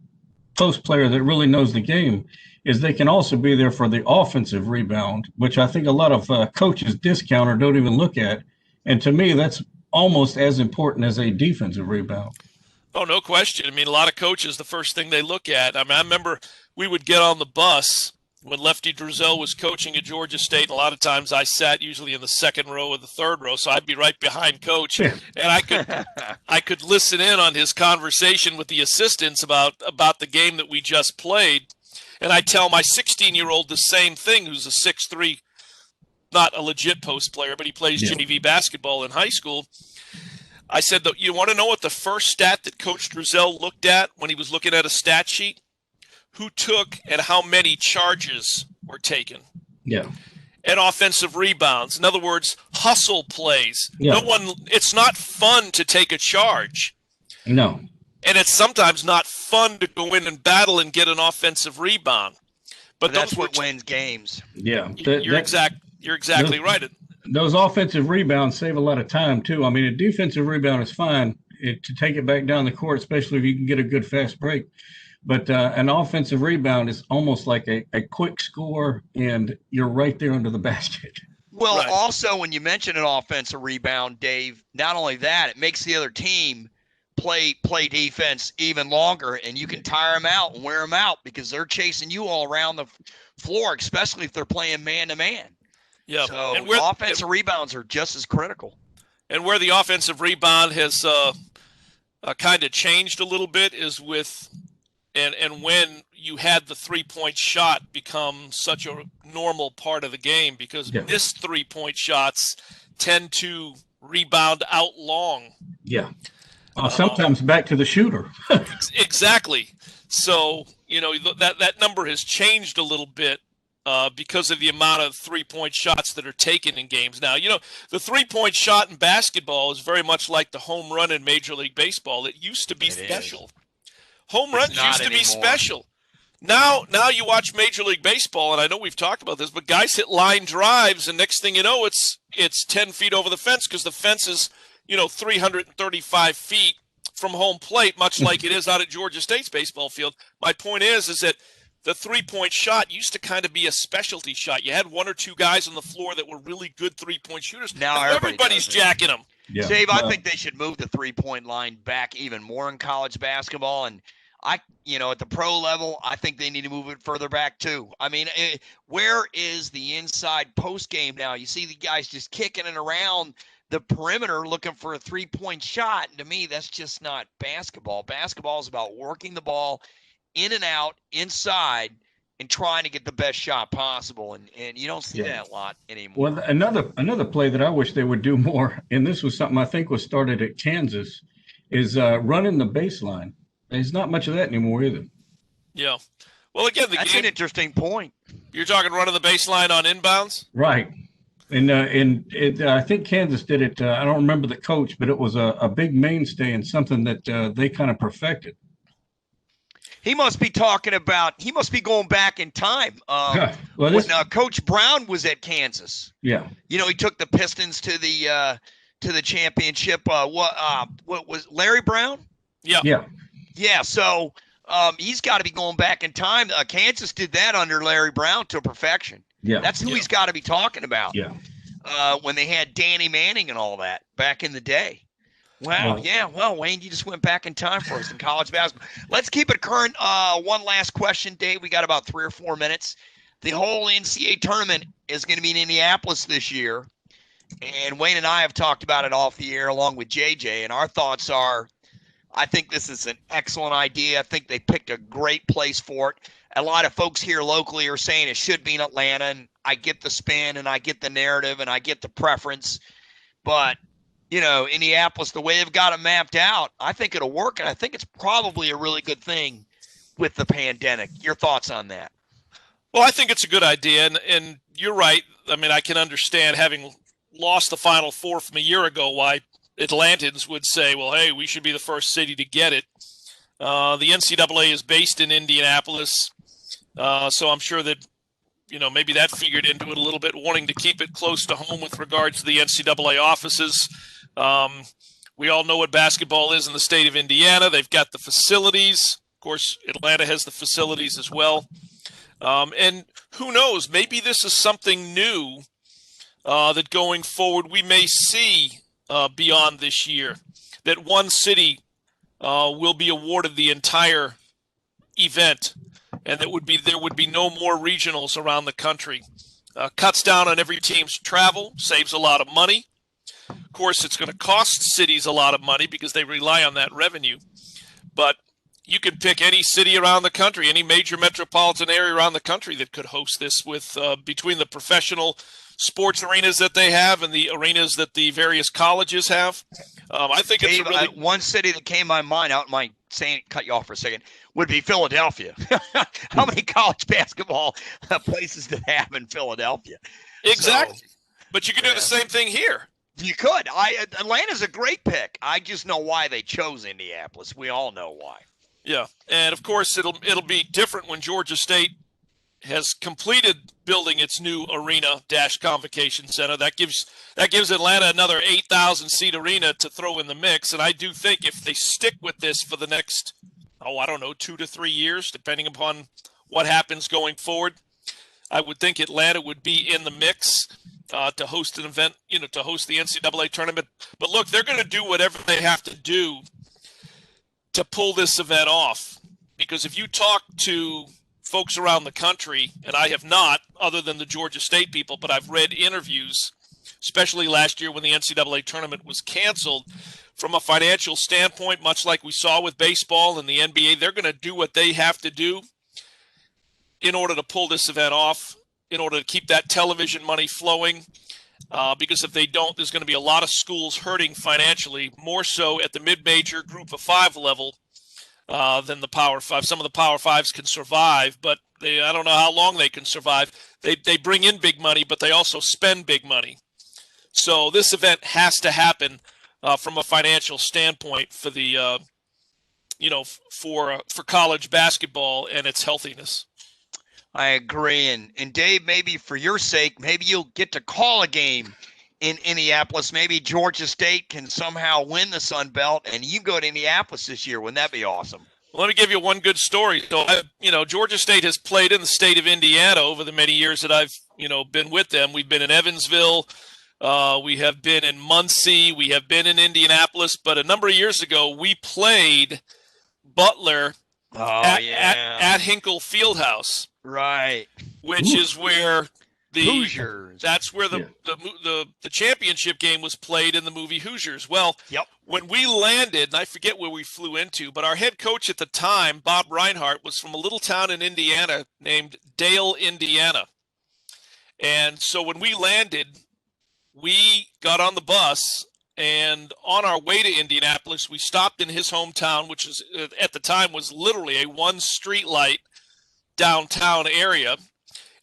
S2: post player that really knows the game is they can also be there for the offensive rebound, which I think a lot of coaches discount or don't even look at. And to me, that's almost as important as a defensive rebound.
S3: Oh, no question. I mean, a lot of coaches, the first thing they look at, I remember we would get on the bus when Lefty Drizel was coaching at Georgia State. And a lot of times I sat usually in the second row or the third row, so I'd be right behind Coach. And I could listen in on his conversation with the assistants about the game that we just played. And I tell my 16-year-old the same thing, who's a 6'3", not a legit post player, but he plays JV basketball in high school. I said, you want to know what the first stat that Coach Drizel looked at when he was looking at a stat sheet? Who took and how many charges were taken?
S2: Yeah.
S3: And offensive rebounds. In other words, hustle plays.
S2: Yeah.
S3: It's not fun to take a charge.
S2: No.
S3: And it's sometimes not fun to go in and battle and get an offensive rebound. But
S1: that's what wins games.
S2: Yeah.
S3: You're exactly right.
S2: Those offensive rebounds save a lot of time, too. I mean, a defensive rebound is fine to take it back down the court, especially if you can get a good fast break. But an offensive rebound is almost like a quick score, and you're right there under the basket.
S1: Well, also, when you mention an offensive rebound, Dave, not only that, it makes the other team play defense even longer, and you can tire them out and wear them out because they're chasing you all around the floor, especially if they're playing man-to-man.
S3: Yeah.
S1: So offensive rebounds are just as critical. And
S3: where the offensive rebound has kind of changed a little bit is with and when you had the three-point shot become such a normal part of the game because missed three-point shots tend to rebound out long.
S2: Yeah. Sometimes back to the shooter.
S3: Exactly. So, that number has changed a little bit. Because of the amount of three-point shots that are taken in games now. The three-point shot in basketball is very much like the home run in Major League Baseball. It used to be special. Home runs used to be special. Now you watch Major League Baseball, and I know we've talked about this, but guys hit line drives, and next thing you know, it's 10 feet over the fence because the fence is, 335 feet from home plate, much like it is out at Georgia State's baseball field. My point is that the three-point shot used to kind of be a specialty shot. You had one or two guys on the floor that were really good three-point shooters. Now everybody's jacking them.
S1: Yeah. Dave, I think they should move the three-point line back even more in college basketball. And at the pro level, I think they need to move it further back too. I mean, where is the inside post game now? You see the guys just kicking it around the perimeter looking for a three-point shot. And to me, that's just not basketball. Basketball is about working the ball in and out, inside, and trying to get the best shot possible. And you don't see that a lot anymore.
S2: Well, another play that I wish they would do more, and this was something I think was started at Kansas, is running the baseline. There's not much of that anymore either.
S3: Yeah. Well, again,
S1: that's an interesting point.
S3: You're talking running the baseline on inbounds?
S2: Right. And I think Kansas did it. I don't remember the coach, but it was a big mainstay and something that they kind of perfected.
S1: He must be going back in time. When Coach Brown was at Kansas.
S2: Yeah.
S1: He took the Pistons to the championship. What was Larry Brown?
S3: Yeah.
S2: Yeah.
S1: Yeah. So he's got to be going back in time. Kansas did that under Larry Brown to perfection.
S2: Yeah.
S1: That's who he's got to be talking about.
S2: Yeah.
S1: When they had Danny Manning and all that back in the day. Wow. Yeah. Well, Wayne, you just went back in time for us in college basketball. Let's keep it current. One last question, Dave. We got about 3 or 4 minutes. the whole NCAA tournament is going to be in Indianapolis this year. And Wayne and I have talked about it off the air along with JJ. And our thoughts are, I think this is an excellent idea. I think they picked a great place for it. A lot of folks here locally are saying it should be in Atlanta. And I get the spin and I get the narrative and I get the preference. But, Indianapolis, the way they've got it mapped out, I think it'll work. And I think it's probably a really good thing with the pandemic. Your thoughts on that?
S3: Well, I think it's a good idea. And you're right. I mean, I can understand, having lost the Final Four from a year ago, why Atlantans would say, well, hey, we should be the first city to get it. The NCAA is based in Indianapolis. So I'm sure that, maybe that figured into it a little bit, wanting to keep it close to home with regards to the NCAA offices. We all know what basketball is in the state of Indiana. They've got the facilities. Of course, Atlanta has the facilities as well. And who knows, maybe this is something new that going forward we may see beyond this year, that one city will be awarded the entire event, and there would be no more regionals around the country. Cuts down on every team's travel, saves a lot of money. Of course, it's going to cost cities a lot of money because they rely on that revenue. But you can pick any city around the country, any major metropolitan area around the country that could host this, with between the professional sports arenas that they have and the arenas that the various colleges have. I think
S1: Dave,
S3: it's a really
S1: one city that came to my mind, cut you off for a second, would be Philadelphia. How many college basketball places do they have in Philadelphia?
S3: Exactly.
S1: So,
S3: but you can do the same thing here.
S1: You could. Atlanta's a great pick. I just know why they chose Indianapolis. We all know why.
S3: Yeah, and of course it'll be different when Georgia State has completed building its new arena-convocation center. That gives Atlanta another 8,000 seat arena to throw in the mix. And I do think if they stick with this for the next, 2 to 3 years, depending upon what happens going forward, I would think Atlanta would be in the mix to host an event, to host the NCAA tournament. But look, they're going to do whatever they have to do to pull this event off. Because if you talk to folks around the country, and I have not, other than the Georgia State people, but I've read interviews, especially last year when the NCAA tournament was canceled, from a financial standpoint, much like we saw with baseball and the NBA, they're going to do what they have to do in order to pull this event off, in order to keep that television money flowing. Because if they don't, there's going to be a lot of schools hurting financially, more so at the mid-major group of 5 level than the Power 5. Some of the Power 5s can survive, but I don't know how long they can survive. They bring in big money, but they also spend big money. So this event has to happen from a financial standpoint for the for college basketball and its healthiness.
S1: I agree. And Dave, maybe for your sake, maybe you'll get to call a game in Indianapolis. Maybe Georgia State can somehow win the Sun Belt and you go to Indianapolis this year. Wouldn't that be awesome?
S3: Well, let me give you one good story. So, Georgia State has played in the state of Indiana over the many years that I've, been with them. We've been in Evansville. We have been in Muncie. We have been in Indianapolis. But a number of years ago, we played Butler at Hinkle Fieldhouse.
S1: Right.
S3: Which is where the
S1: Hoosiers.
S3: That's where the championship game was played in the movie Hoosiers. Well,
S1: yep.
S3: When we landed, and I forget where we flew into, but our head coach at the time, Bob Reinhardt, was from a little town in Indiana named Dale, Indiana. And so when we landed, we got on the bus, and on our way to Indianapolis, we stopped in his hometown, which is at the time was literally a one street light downtown area.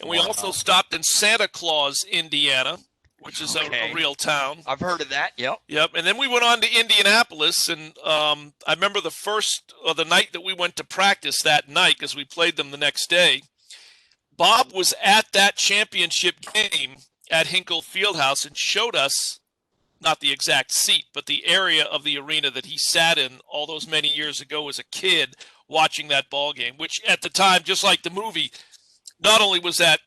S3: And we also stopped in Santa Claus, Indiana, which is a real town.
S1: I've heard of that. Yep.
S3: And then we went on to Indianapolis, and I remember the night that we went to practice that night, because we played them the next day. Bob was at that championship game at Hinkle Fieldhouse and showed us, not the exact seat, but the area of the arena that he sat in all those many years ago as a kid watching that ball game, which at the time, just like the movie, not only was that,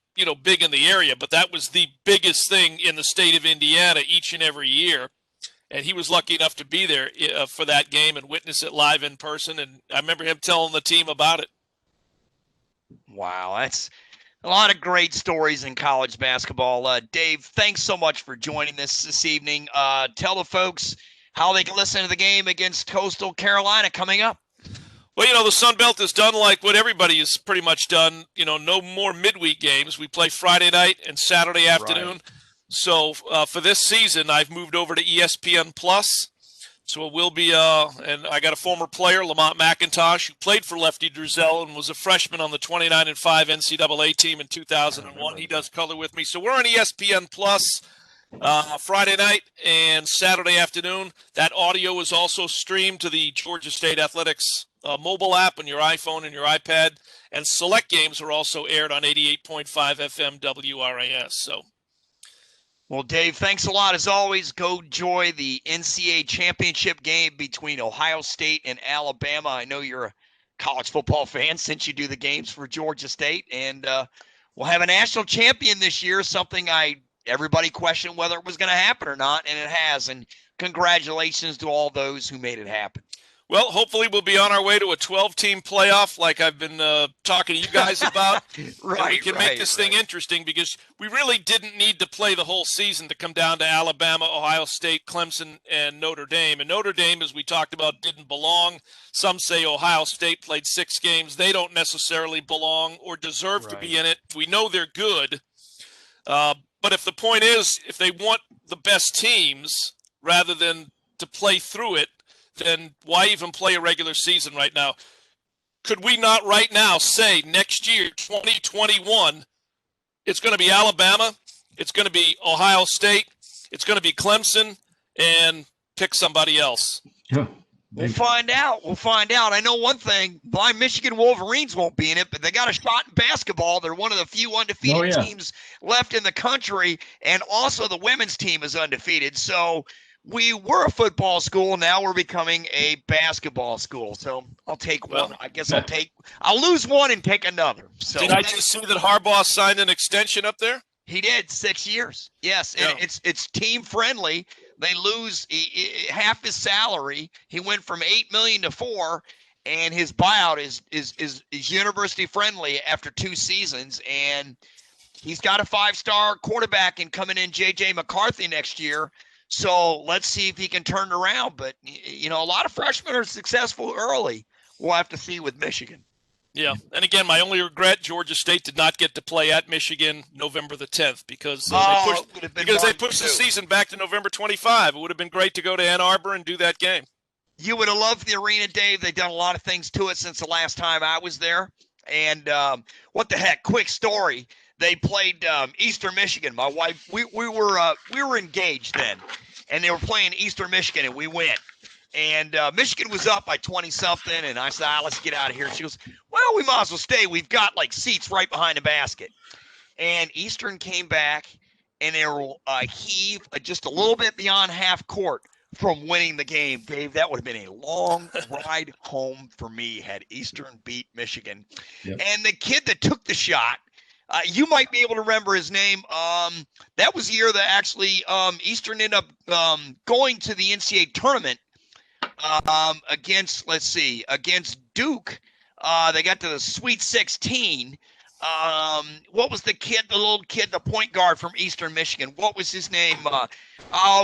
S3: big in the area, but that was the biggest thing in the state of Indiana each and every year. And he was lucky enough to be there for that game and witness it live in person. And I remember him telling the team about it.
S1: Wow. A lot of great stories in college basketball. Dave, thanks so much for joining us this evening. Tell the folks how they can listen to the game against Coastal Carolina coming up.
S3: Well, the Sun Belt has done like what everybody has pretty much done. No more midweek games. We play Friday night and Saturday afternoon.
S1: Right.
S3: So for this season, I've moved over to ESPN Plus. So it will be, and I got a former player, Lamont McIntosh, who played for Lefty Driesell and was a freshman on the 29-5 NCAA team in 2001. He does color with me. So we're on ESPN Plus Friday night and Saturday afternoon. That audio is also streamed to the Georgia State Athletics mobile app on your iPhone and your iPad. And select games are also aired on 88.5 FM WRAS. So.
S1: Well, Dave, thanks a lot. As always, go enjoy the NCAA championship game between Ohio State and Alabama. I know you're a college football fan since you do the games for Georgia State. And we'll have a national champion this year, something everybody questioned whether it was going to happen or not, and it has. And congratulations to all those who made it happen.
S3: Well, hopefully we'll be on our way to a 12-team playoff like I've been talking to you guys about.
S1: Right,
S3: and we can make this thing interesting because we really didn't need to play the whole season to come down to Alabama, Ohio State, Clemson, and Notre Dame. And Notre Dame, as we talked about, didn't belong. Some say Ohio State played 6 games. They don't necessarily belong or deserve to be in it. We know they're good. But if the point is, if they want the best teams rather than to play through it, then why even play a regular season right now? Could we not right now say next year, 2021, it's going to be Alabama, it's going to be Ohio State, it's going to be Clemson, and pick somebody else?
S2: Yeah.
S1: We'll find out. I know one thing. My Michigan Wolverines won't be in it, but they got a shot in basketball. They're one of the few undefeated teams left in the country, and also the women's team is undefeated. So we were a football school. Now we're becoming a basketball school. So I'll take one. I guess I'll lose one and take another. So
S3: did I just see that Harbaugh signed an extension up there?
S1: He did 6 years. Yes. And it's team friendly. They lose half his salary. He went from $8 million to $4 million, and his buyout is university friendly after 2 seasons. And he's got a 5-star quarterback and coming in JJ McCarthy next year. So let's see if he can turn it around. But, a lot of freshmen are successful early. We'll have to see with Michigan.
S3: Yeah. And again, my only regret, Georgia State did not get to play at Michigan November the 10th because they pushed the season back to November 25. It would have been great to go to Ann Arbor and do that game.
S1: You would have loved the arena, Dave. They've done a lot of things to it since the last time I was there. And what the heck, quick story. They played Eastern Michigan. My wife, we were engaged then, and they were playing Eastern Michigan, and we went. And Michigan was up by 20-something, and I said, let's get out of here. She goes, well, we might as well stay. We've got, seats right behind the basket. And Eastern came back, and they were just a little bit beyond half court from winning the game. Dave, that would have been a long ride home for me had Eastern beat Michigan. Yep. And the kid that took the shot, you might be able to remember his name. That was the year that actually Eastern ended up going to the NCAA tournament against Duke. They got to the Sweet 16. What was the little kid, the point guard from Eastern Michigan? What was his name?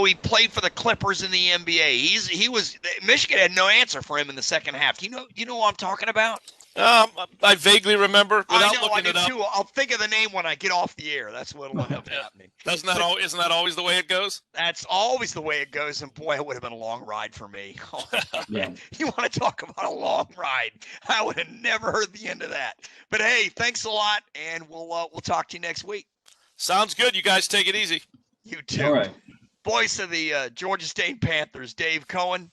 S1: He played for the Clippers in the NBA. Michigan had no answer for him in the second half. You know what I'm talking about?
S3: I vaguely remember.
S1: I do too. I'll think of the name when I get off the air. That's what'll end up happening.
S3: Isn't that always the way it goes?
S1: That's always the way it goes. And boy, it would have been a long ride for me. You want to talk about a long ride? I would have never heard the end of that. But hey, thanks a lot, and we'll talk to you next week.
S3: Sounds good. You guys take it easy.
S1: You too.
S2: All right.
S1: Voice of the Georgia State Panthers, Dave Cohen,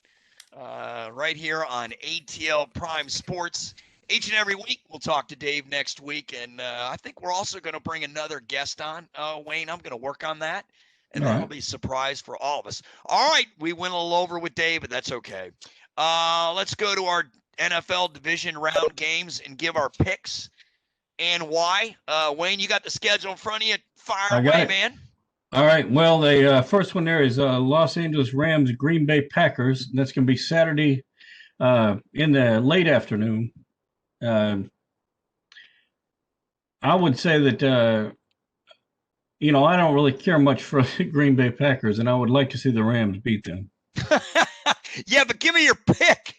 S1: right here on ATL Prime Sports. Each and every week, we'll talk to Dave next week, and I think we're also going to bring another guest on, Wayne. I'm going to work on that, and that'll be a surprise for all of us. All right, we went a little over with Dave, but that's okay. Let's go to our NFL division round games and give our picks and why. Wayne, you got the schedule in front of you. Fire away, man.
S2: All right. Well, the first one there is Los Angeles Rams, Green Bay Packers. That's going to be Saturday in the late afternoon. I would say that I don't really care much for the Green Bay Packers, and I would like to see the Rams beat them.
S1: Yeah, but give me your pick.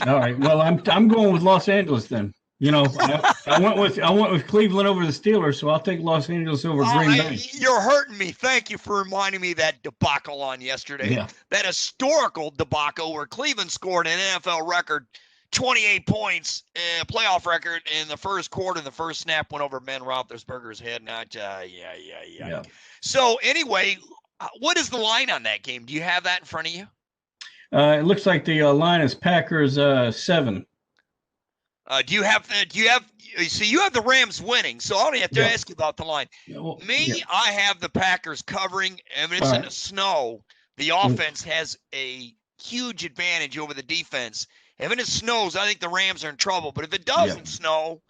S2: All right. Well, I'm going with Los Angeles then. I went with Cleveland over the Steelers, so I'll take Los Angeles over Green Bay.
S1: You're hurting me. Thank you for reminding me of that debacle on yesterday.
S2: Yeah.
S1: That historical debacle where Cleveland scored an NFL record 28 points, playoff record in the first quarter. The first snap went over Ben Roethlisberger's head. Yeah. So anyway, what is the line on that game? Do you have that in front of you?
S2: It looks like the line is Packers 7.
S1: Do you have? So you have the Rams winning. So I only have to ask you about the line. I have the Packers covering. If it's in the snow, the offense has a huge advantage over the defense. If it snows, I think the Rams are in trouble. But if it doesn't snow,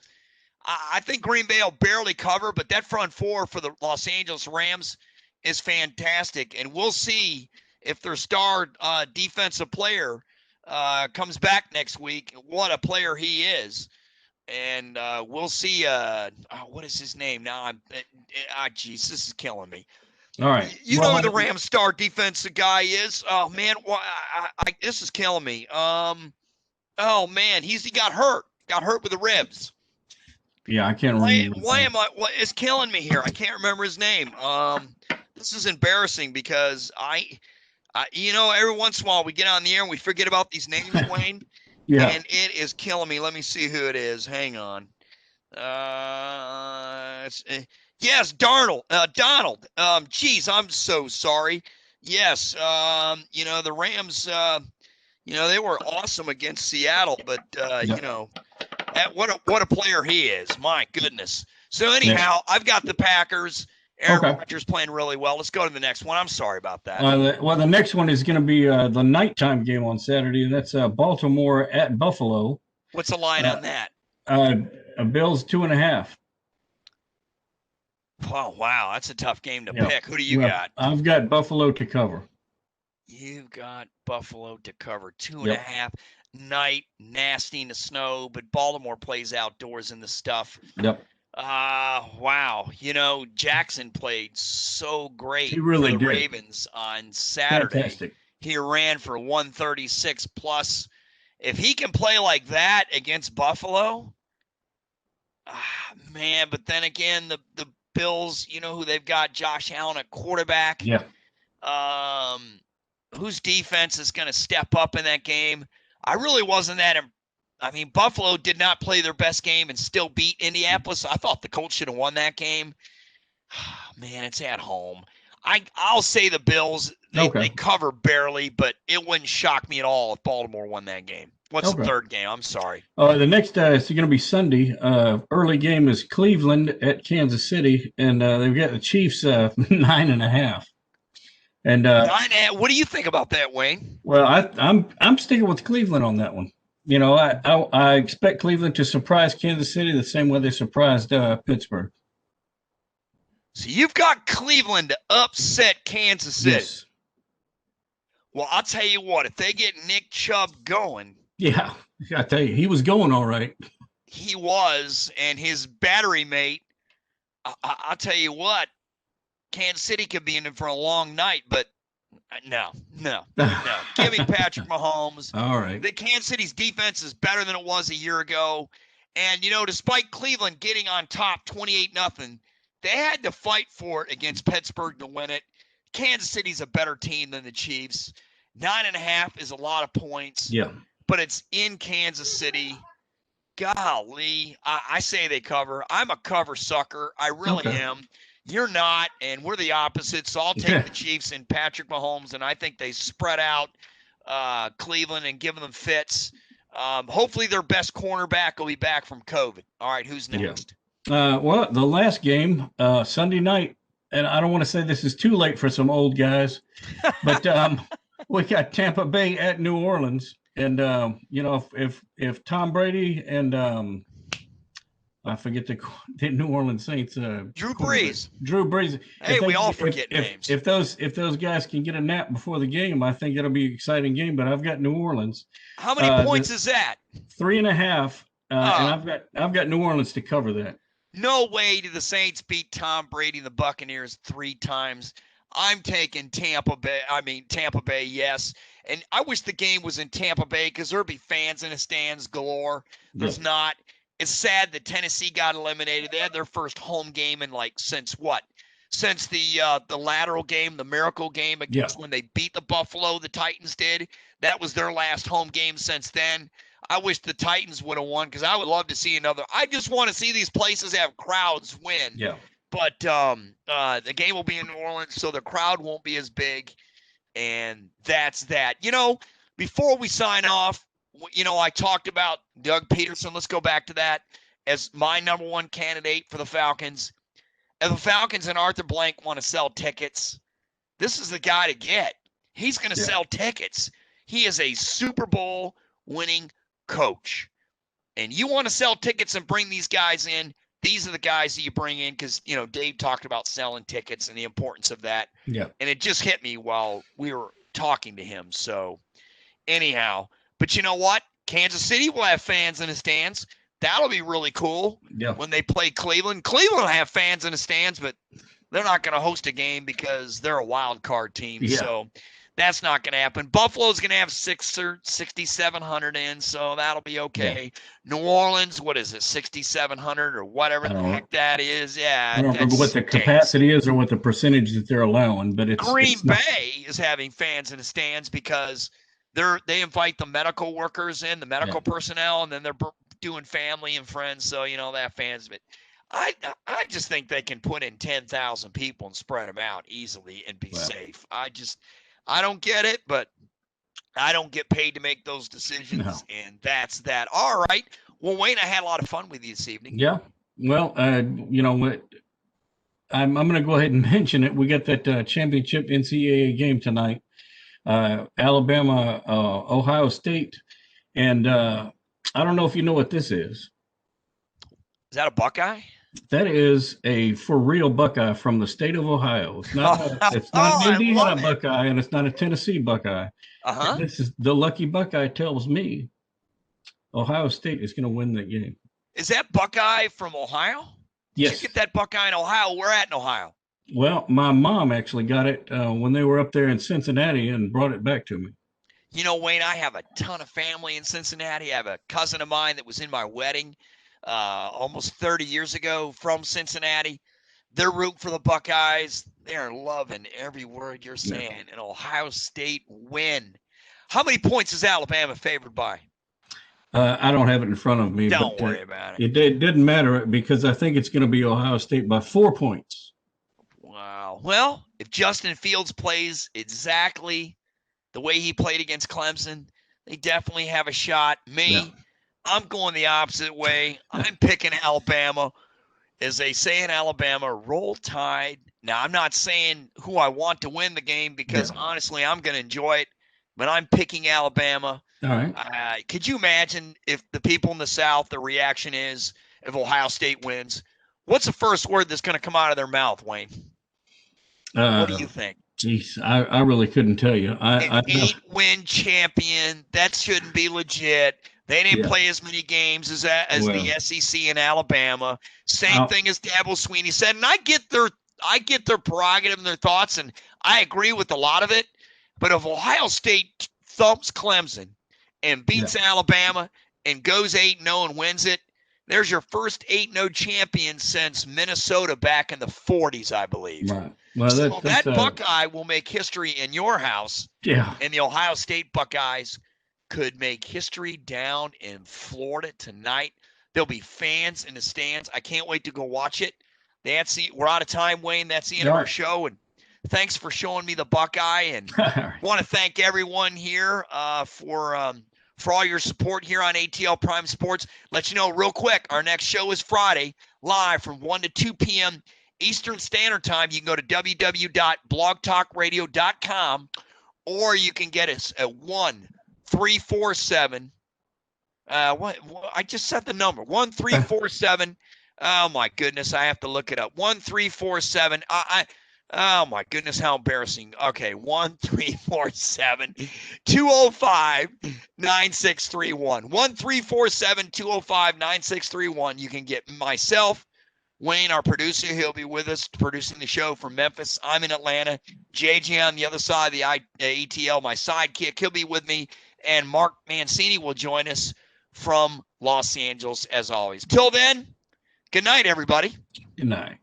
S1: I think Green Bay will barely cover. But that front four for the Los Angeles Rams is fantastic. And we'll see if their star defensive player comes back next week. What a player he is. And we'll see. What is his name? Now, geez, this is killing me.
S2: All right.
S1: You know who the Rams star defensive guy is? Oh, man. This is killing me. Oh man, he got hurt with the ribs.
S2: Yeah, I can't remember.
S1: It's killing me here. I can't remember his name. This is embarrassing because every once in a while we get on the air and we forget about these names, Wayne.
S2: Yeah.
S1: And it is killing me. Let me see who it is. Hang on. Yes, Donald. Geez, I'm so sorry. Yes. The Rams, they were awesome against Seattle, but what a player he is. My goodness. So anyhow, I've got the Packers. Aaron Rodgers playing really well. Let's go to the next one. I'm sorry about that.
S2: The next one is going to be the nighttime game on Saturday, and that's Baltimore at Buffalo.
S1: What's the line on that?
S2: Bills 2.5.
S1: Oh, wow. That's a tough game to pick. Who do you got?
S2: I've got Buffalo to cover.
S1: You've got Buffalo to cover 2.5. Night, nasty in the snow, but Baltimore plays outdoors in the stuff.
S2: Yep.
S1: Wow. Jackson played so great
S2: he really
S1: for the
S2: did.
S1: Ravens on Saturday.
S2: Fantastic.
S1: He ran for 136 plus. If he can play like that against Buffalo, man, but then again, the Bills, who they've got, Josh Allen at quarterback.
S2: Yeah.
S1: Whose defense is going to step up in that game? I really wasn't that Buffalo did not play their best game and still beat Indianapolis. I thought the Colts should have won that game. Man, it's at home. I'll say the Bills, they cover barely, but it wouldn't shock me at all if Baltimore won that game. What's the third game? I'm sorry.
S2: The next is going to be Sunday. Early game is Cleveland at Kansas City, and they've got the Chiefs 9.5. And
S1: what do you think about that, Wayne?
S2: Well, I'm sticking with Cleveland on that one. I expect Cleveland to surprise Kansas City the same way they surprised Pittsburgh.
S1: So you've got Cleveland to upset Kansas City.
S2: Yes.
S1: Well, I'll tell you what, if they get Nick Chubb going.
S2: Yeah, I tell you, he was going all right.
S1: He was, and his battery mate, I'll tell you what, Kansas City could be in it for a long night, but no. Give me Patrick Mahomes.
S2: All right.
S1: The Kansas City's defense is better than it was a year ago. And, despite Cleveland getting on top 28-0, they had to fight for it against Pittsburgh to win it. Kansas City's a better team than the Chiefs. 9.5 is a lot of points.
S2: Yeah.
S1: But it's in Kansas City. Golly, I say they cover. I'm a cover sucker. I really am. You're not, and we're the opposite. So I'll take the Chiefs and Patrick Mahomes, and I think they spread out Cleveland and give them fits. Hopefully their best cornerback will be back from COVID. All right, who's next?
S2: Well, the last game, Sunday night, and I don't want to say this is too late for some old guys, but we got Tampa Bay at New Orleans. And, if Tom Brady and I forget the New Orleans Saints.
S1: Drew Brees.
S2: Hey,
S1: we all forget names.
S2: If those guys can get a nap before the game, I think it'll be an exciting game. But I've got New Orleans.
S1: How many points is that?
S2: 3.5. And I've got New Orleans to cover that.
S1: No way do the Saints beat Tom Brady and the Buccaneers 3 times. I'm taking Tampa Bay, yes. And I wish the game was in Tampa Bay because there'd be fans in the stands galore. There's not. It's sad that Tennessee got eliminated. They had their first home game in since what? Since the lateral game, the miracle game against when they beat the Buffalo, the Titans did. That was their last home game since then. I wish the Titans would have won because I would love to see another. I just want to see these places have crowds win.
S2: Yeah.
S1: But the game will be in New Orleans, so the crowd won't be as big. And that's that. Before we sign off, I talked about Doug Peterson. Let's go back to that as my number one candidate for the Falcons. If the Falcons and Arthur Blank want to sell tickets, this is the guy to get. He's going to sell tickets. He is a Super Bowl winning coach. And you want to sell tickets and bring these guys in, these are the guys that you bring in because, Dave talked about selling tickets and the importance of that.
S2: Yeah.
S1: And it just hit me while we were talking to him. So anyhow, but you know what? Kansas City will have fans in the stands. That'll be really cool when they play Cleveland. Cleveland will have fans in the stands, but they're not going to host a game because they're a wild card team. Yeah. So that's not going to happen. Buffalo's going to have 6,700 in, so that'll be okay. Yeah. New Orleans, what is it, 6,700 or whatever the heck that is? Yeah.
S2: I don't remember what the capacity is or what the percentage that they're allowing, but
S1: Green Bay is having fans in the stands because they invite the medical workers in, the medical personnel, and then they're doing family and friends, so that fans. But I just think they can put in 10,000 people and spread them out easily and be safe. I don't get it, but I don't get paid to make those decisions, and that's that. All right. Well, Wayne, I had a lot of fun with you this evening.
S2: Yeah. Well, you know what? I'm going to go ahead and mention it. We got that championship NCAA game tonight. Alabama, Ohio State, and I don't know if you know what this is.
S1: Is that a Buckeye?
S2: That is a for real Buckeye from the state of Ohio. It's not. It's not an Indiana Buckeye, and it's not a Tennessee Buckeye. This is the lucky Buckeye tells me Ohio State is going to win that game.
S1: Is that Buckeye from Ohio?
S2: Yes.
S1: Did you get that Buckeye in Ohio? We're at in Ohio.
S2: Well, my mom actually got it when they were up there in Cincinnati and brought it back to me.
S1: Wayne, I have a ton of family in Cincinnati. I have a cousin of mine that was in my wedding almost 30 years ago from Cincinnati. They're rooting for the Buckeyes. They're loving every word you're saying. And Ohio State win. How many points is Alabama favored by?
S2: I don't have it in front of me.
S1: Don't worry about it.
S2: It didn't matter because I think it's going to be Ohio State by 4 points.
S1: Wow. Well, if Justin Fields plays exactly the way he played against Clemson, they definitely have a shot. I'm going the opposite way. I'm picking Alabama. As they say in Alabama, roll tide. Now, I'm not saying who I want to win the game because, honestly, I'm going to enjoy it, but I'm picking Alabama.
S2: All right.
S1: Could you imagine if the people in the South, the reaction is if Ohio State wins? What's the first word that's going to come out of their mouth, Wayne? What do you think?
S2: Geez, I really couldn't tell you.
S1: An 8-win champion. That shouldn't be legit. They didn't play as many games as the SEC in Alabama. Same thing as Dabo Sweeney said. And I get their prerogative and their thoughts, and I agree with a lot of it. But if Ohio State thumps Clemson and beats Alabama and goes 8-0 and wins it, there's your first 8-0 champion since Minnesota back in the 40s, I believe.
S2: Right. Well,
S1: so that Buckeye will make history in your house.
S2: Yeah.
S1: And the Ohio State Buckeyes could make history down in Florida tonight. There'll be fans in the stands. I can't wait to go watch it. We're out of time, Wayne. That's the end of our show. And thanks for showing me the Buckeye. And want to thank everyone here for all your support here on ATL Prime Sports. Let you know real quick, our next show is Friday, live from 1 to 2 p.m. Eastern Standard Time. You can go to www.blogtalkradio.com, or you can get us at 1-347. I just said the number 1-347. Oh my goodness, I have to look it up. 1-347. Oh my goodness, how embarrassing. Okay, 1-347-205-9631. 1-347-205-9631. You can get myself, Wayne, our producer, he'll be with us producing the show from Memphis. I'm in Atlanta. JJ on the other side of the ATL, my sidekick, he'll be with me. And Mark Mancini will join us from Los Angeles, as always. Till then, good night, everybody.
S2: Good night.